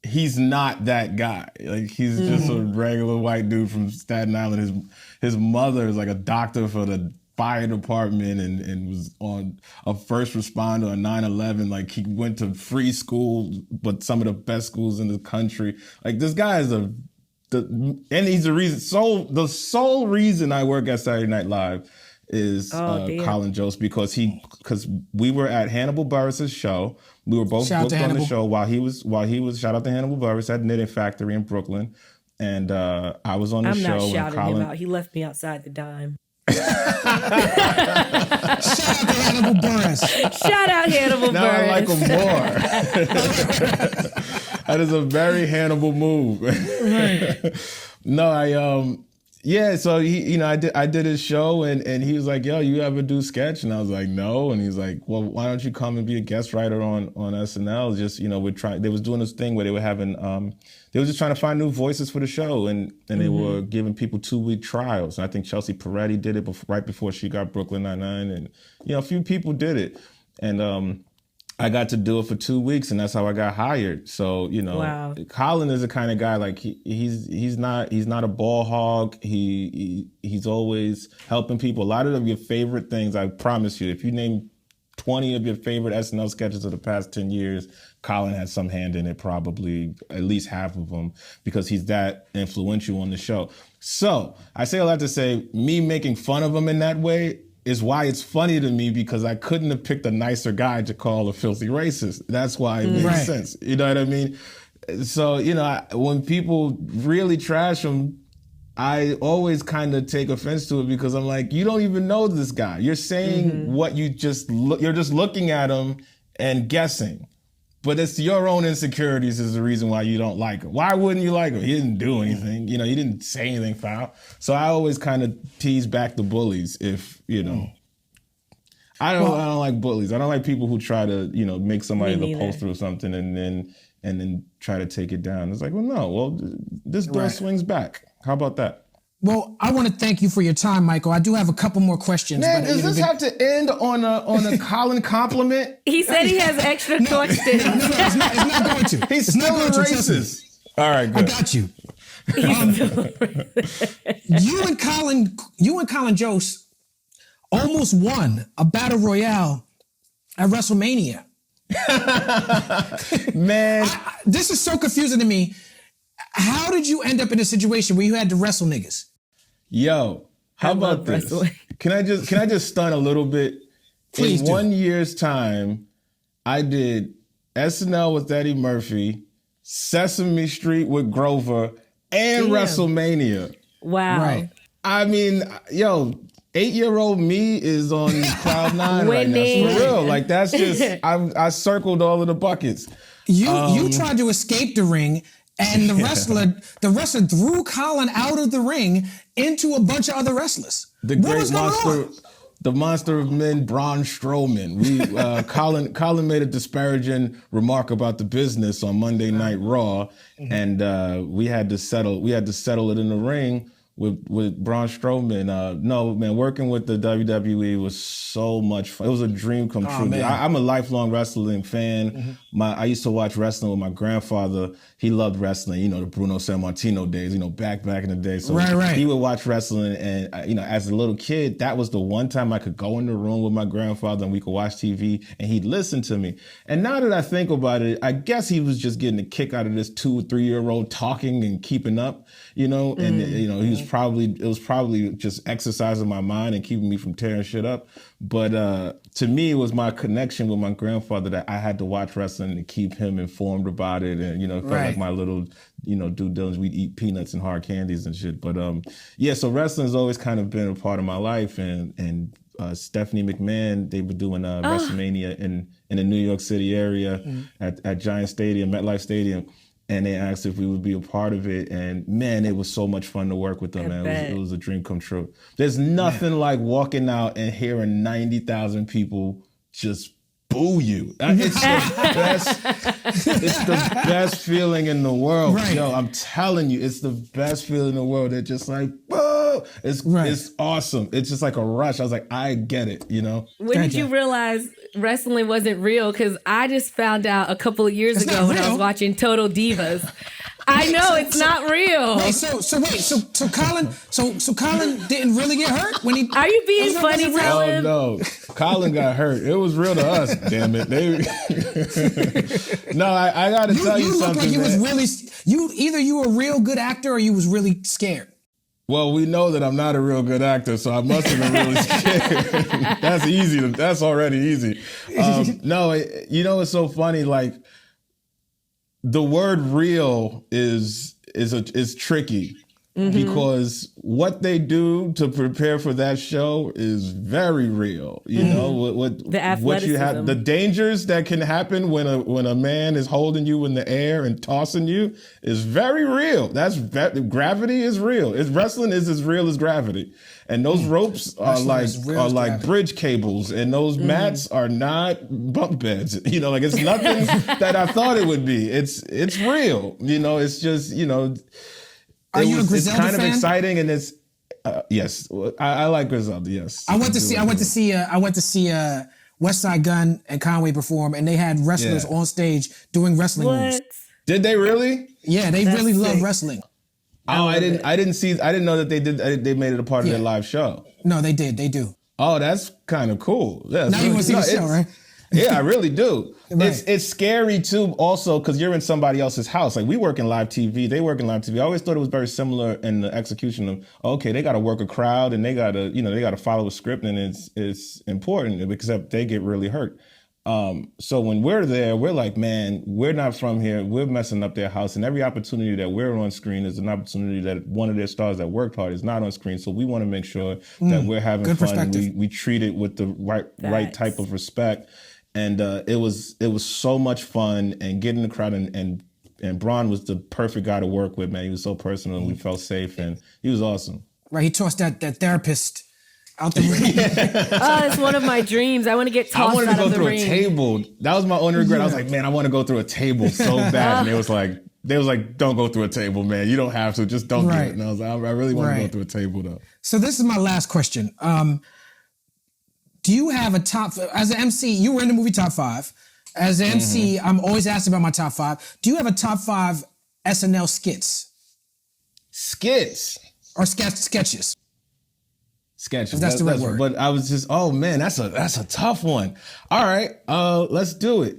he's not that guy. Like he's just a regular white dude from Staten Island. His mother is like a doctor for the fire department and was on a first responder on 9/11. Like he went to free school, but some of the best schools in the country. Like this guy is and he's the reason. So the sole reason I work at Saturday Night Live is Colin Jost because we were at Hannibal Buress's show. We were both booked on the show while he was shout out to Hannibal Buress at Knitting Factory in Brooklyn, and I was on the show. I'm not shouting Colin, him out. He left me outside the dime. Shout out to Hannibal Buress. Shout out Hannibal now Buress. I like him more. That is a very Hannibal move. No, so he, I did his show and he was like, yo, you ever do sketch? And I was like, no. And he's like, well, why don't you come and be a guest writer on SNL? Just, they was doing this thing where they were having, they were just trying to find new voices for the show and they were giving people 2-week trials. And I think Chelsea Peretti did it right before she got Brooklyn Nine-Nine. And, a few people did it. And, I got to do it for 2 weeks, and that's how I got hired. So, wow. Colin is the kind of guy like he's not a ball hog. He's always helping people. A lot of your favorite things, I promise you, if you name 20 of your favorite SNL sketches of the past 10 years, Colin has some hand in it, probably at least half of them, because he's that influential on the show. So I say all that to say, me making fun of him in that way is why it's funny to me, because I couldn't have picked a nicer guy to call a filthy racist. That's why it makes sense. You know what I mean? So, when people really trash him, I always kind of take offense to it because I'm like, you don't even know this guy. You're saying what you're just looking at him and guessing. But it's your own insecurities is the reason why you don't like him. Why wouldn't you like him? He didn't do anything. He didn't say anything foul. So I always kind of tease back the bullies if, I don't like bullies. I don't like people who try to, make somebody the post through something and then try to take it down. It's like, this door swings back. How about that? Well, I want to thank you for your time, Michael. I do have a couple more questions. Man, does this have to end on a Colin compliment? He said he has extra questions. No, it's not going to. He's still a racist. All right, good. I got you. You and Colin Jost almost won a Battle Royale at Wrestlemania. Man. This is so confusing to me. How did you end up in a situation where you had to wrestle niggas? Yo, how about this? Wrestling. Can I just stun a little bit? Please in 1 year's time, I did SNL with Eddie Murphy, Sesame Street with Grover, and Wrestlemania. Wow. Right. I mean, 8-year-old me is on cloud 9 right now. For real. Like that's just I circled all of the buckets. You tried to escape the ring. And the wrestler threw Colin out of the ring into a bunch of other wrestlers. The monster of men, Braun Strowman. Colin made a disparaging remark about the business on Monday Night Raw, and we had to settle it in the ring with Braun Strowman. No, man, working with the WWE was so much fun. It was a dream come true. I'm a lifelong wrestling fan. I used to watch wrestling with my grandfather. He loved wrestling, the Bruno Sammartino days, back in the day. So he would watch wrestling, and as a little kid, that was the one time I could go in the room with my grandfather and we could watch TV and he'd listen to me. And now that I think about it, I guess he was just getting a kick out of this 2 or 3 year old talking and keeping up, and he was was probably just exercising my mind and keeping me from tearing shit up. But to me, it was my connection with my grandfather that I had to watch wrestling to keep him informed about it, and it felt like my little due diligence. We'd eat peanuts and hard candies and shit. But so wrestling has always kind of been a part of my life, and Stephanie McMahon, they were doing Wrestlemania in the New York City area at Giant Stadium, MetLife Stadium. And they asked if we would be a part of it. And man, it was so much fun to work with them, man. It was a dream come true. There's nothing like walking out and hearing 90,000 people just boo you. It's the best feeling in the world. Right. Yo, I'm telling you, it's the best feeling in the world. They're just like, whoa. It's awesome. It's just like a rush. I was like, I get it, When did you realize wrestling wasn't real? Because I just found out a couple of years ago when I was watching Total Divas. I know it's not real. Wait, so Colin didn't really get hurt when he. Are you being funny, Talib? Oh no, Colin got hurt. It was real to us. Damn it, No, I got to tell you something. You look like you was really. Either you were a real good actor or you was really scared. Well, we know that I'm not a real good actor, so I must have been really scared. That's easy. That's already easy. No, it's so funny. Like, the word "real" is tricky because what they do to prepare for that show is very real. What the athleticism, what you have, the dangers that can happen when a man is holding you in the air and tossing you is very real. Gravity is real. Wrestling is as real as gravity, and those ropes are like bridge cables, and those mats are not bunk beds. Like it's nothing that I thought it would be. It's real. It's just Are you a Griselda fan? It's kind of exciting, and it's yes, I like Griselda. Yes, I went to see West Side Gun and Conway perform, and they had wrestlers on stage doing wrestling moves. Did they really? Yeah, they really love wrestling. Oh, I didn't know that they did. They made it a part of their live show. No, they did. They do. Oh, that's kind of cool. Yeah, now you want to see the show, right? Yeah, I really do. Right. It's scary too, also, because you're in somebody else's house. Like, we work in live TV, they work in live TV. I always thought it was very similar in the execution of, okay, they got to work a crowd and they got to follow a script, and it's important because they get really hurt. So when we're there, we're like, man, we're not from here. We're messing up their house, and every opportunity that we're on screen is an opportunity that one of their stars that worked hard is not on screen. So we want to make sure that we're having fun. And we treat it with the right type of respect. And it was so much fun, and getting the crowd, and Braun was the perfect guy to work with, man. He was so personal, and we felt safe, and he was awesome. Right, he tossed that therapist out the ring. Oh, it's one of my dreams. I want to get tossed out of the ring. I wanted to go through a table. That was my only regret. I was like, man, I want to go through a table so bad. And they was like, don't go through a table, man. You don't have to. Just don't do it. And I was like, I really want to go through a table, though. So this is my last question. Do you have a top, as an MC, you were in the movie Top 5. As an MC, I'm always asked about my top 5. Do you have a top 5 SNL skits? Skits? Or sketches? Sketches. That's the right word. But I was just, oh man, that's a tough one. All right, let's do it.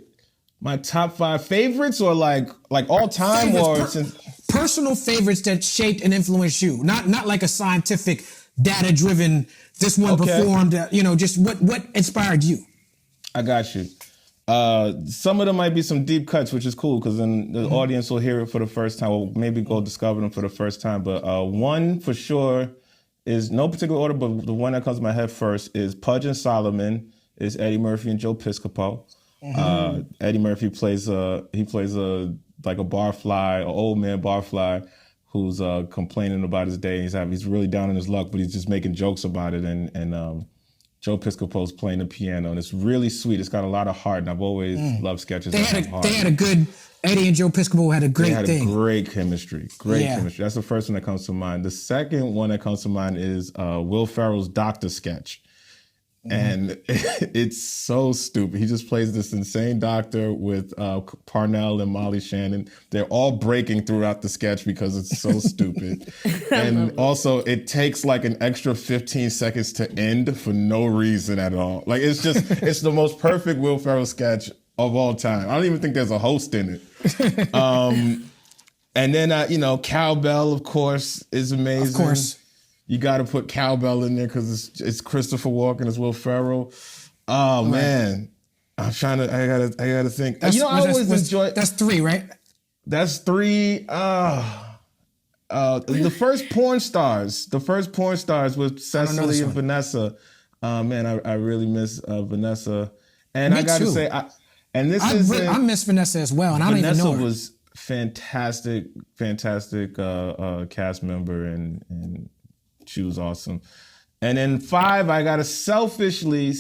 My top 5 favorites, or like all time, personal favorites that shaped and influenced you. Not like a scientific, data-driven, this one performed, just what inspired you? I got you. Some of them might be some deep cuts, which is cool, because then the audience will hear it for the first time, or maybe go discover them for the first time. But one for sure is, no particular order, but the one that comes to my head first is Pudge and Solomon. Is Eddie Murphy and Joe Piscopo. Eddie Murphy plays a barfly, an old man barfly, who's complaining about his day. He's really down in his luck, but he's just making jokes about it. And Joe Piscopo's playing the piano, and it's really sweet. It's got a lot of heart, and I've always loved sketches. They had a good, Eddie and Joe Piscopo had a great thing. They had a great chemistry. Chemistry. That's the first one that comes to mind. The second one that comes to mind is Will Ferrell's Doctor sketch. And it's so stupid. He just plays this insane doctor with Parnell and Molly Shannon. They're all breaking throughout the sketch because it's so stupid. And also, it takes like an extra 15 seconds to end for no reason at all. Like, it's the most perfect Will Ferrell sketch of all time. I don't even think there's a host in it. And then, Cowbell, of course, is amazing. Of course. You got to put cowbell in there because it's Christopher Walken, it's Will Ferrell. Oh man, I'm trying to. I gotta think. That's, I always enjoy. That's 3, right? That's 3. The first porn stars. The first porn stars with Cecily and Vanessa. Man, I really miss Vanessa. And Me I gotta too. say, I miss Vanessa as well, and I don't even know her. Vanessa was fantastic cast member, and she was awesome. And then 5, I gotta selfishly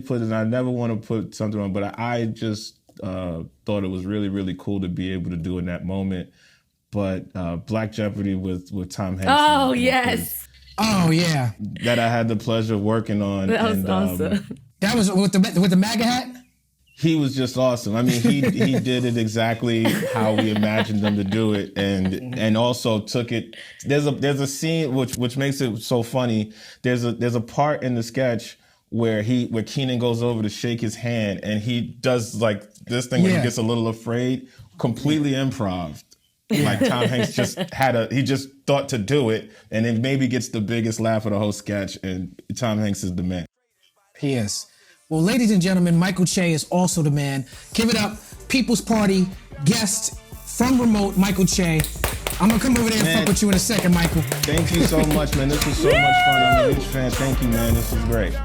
put it. I never want to put something on, but I just thought it was really, really cool to be able to do in that moment. But Black Jeopardy with Tom Hanks. Oh yes. Oh yeah. That I had the pleasure of working on. That was awesome. That was with the MAGA hat. He was just awesome. I mean, he did it exactly how we imagined them to do it, and also took it. There's a scene which makes it so funny. There's a part in the sketch where Keenan goes over to shake his hand, and he does like this thing where he gets a little afraid. Completely improv. Like Tom Hanks just thought to do it, and it maybe gets the biggest laugh of the whole sketch. And Tom Hanks is the man. He is. Well, ladies and gentlemen, Michael Che is also the man. Give it up, People's Party guest from remote, Michael Che. I'm gonna come over there and fuck with you in a second, Michael. Thank you so much, man. This was so much fun. I'm a huge fan. Thank you, man. This was great.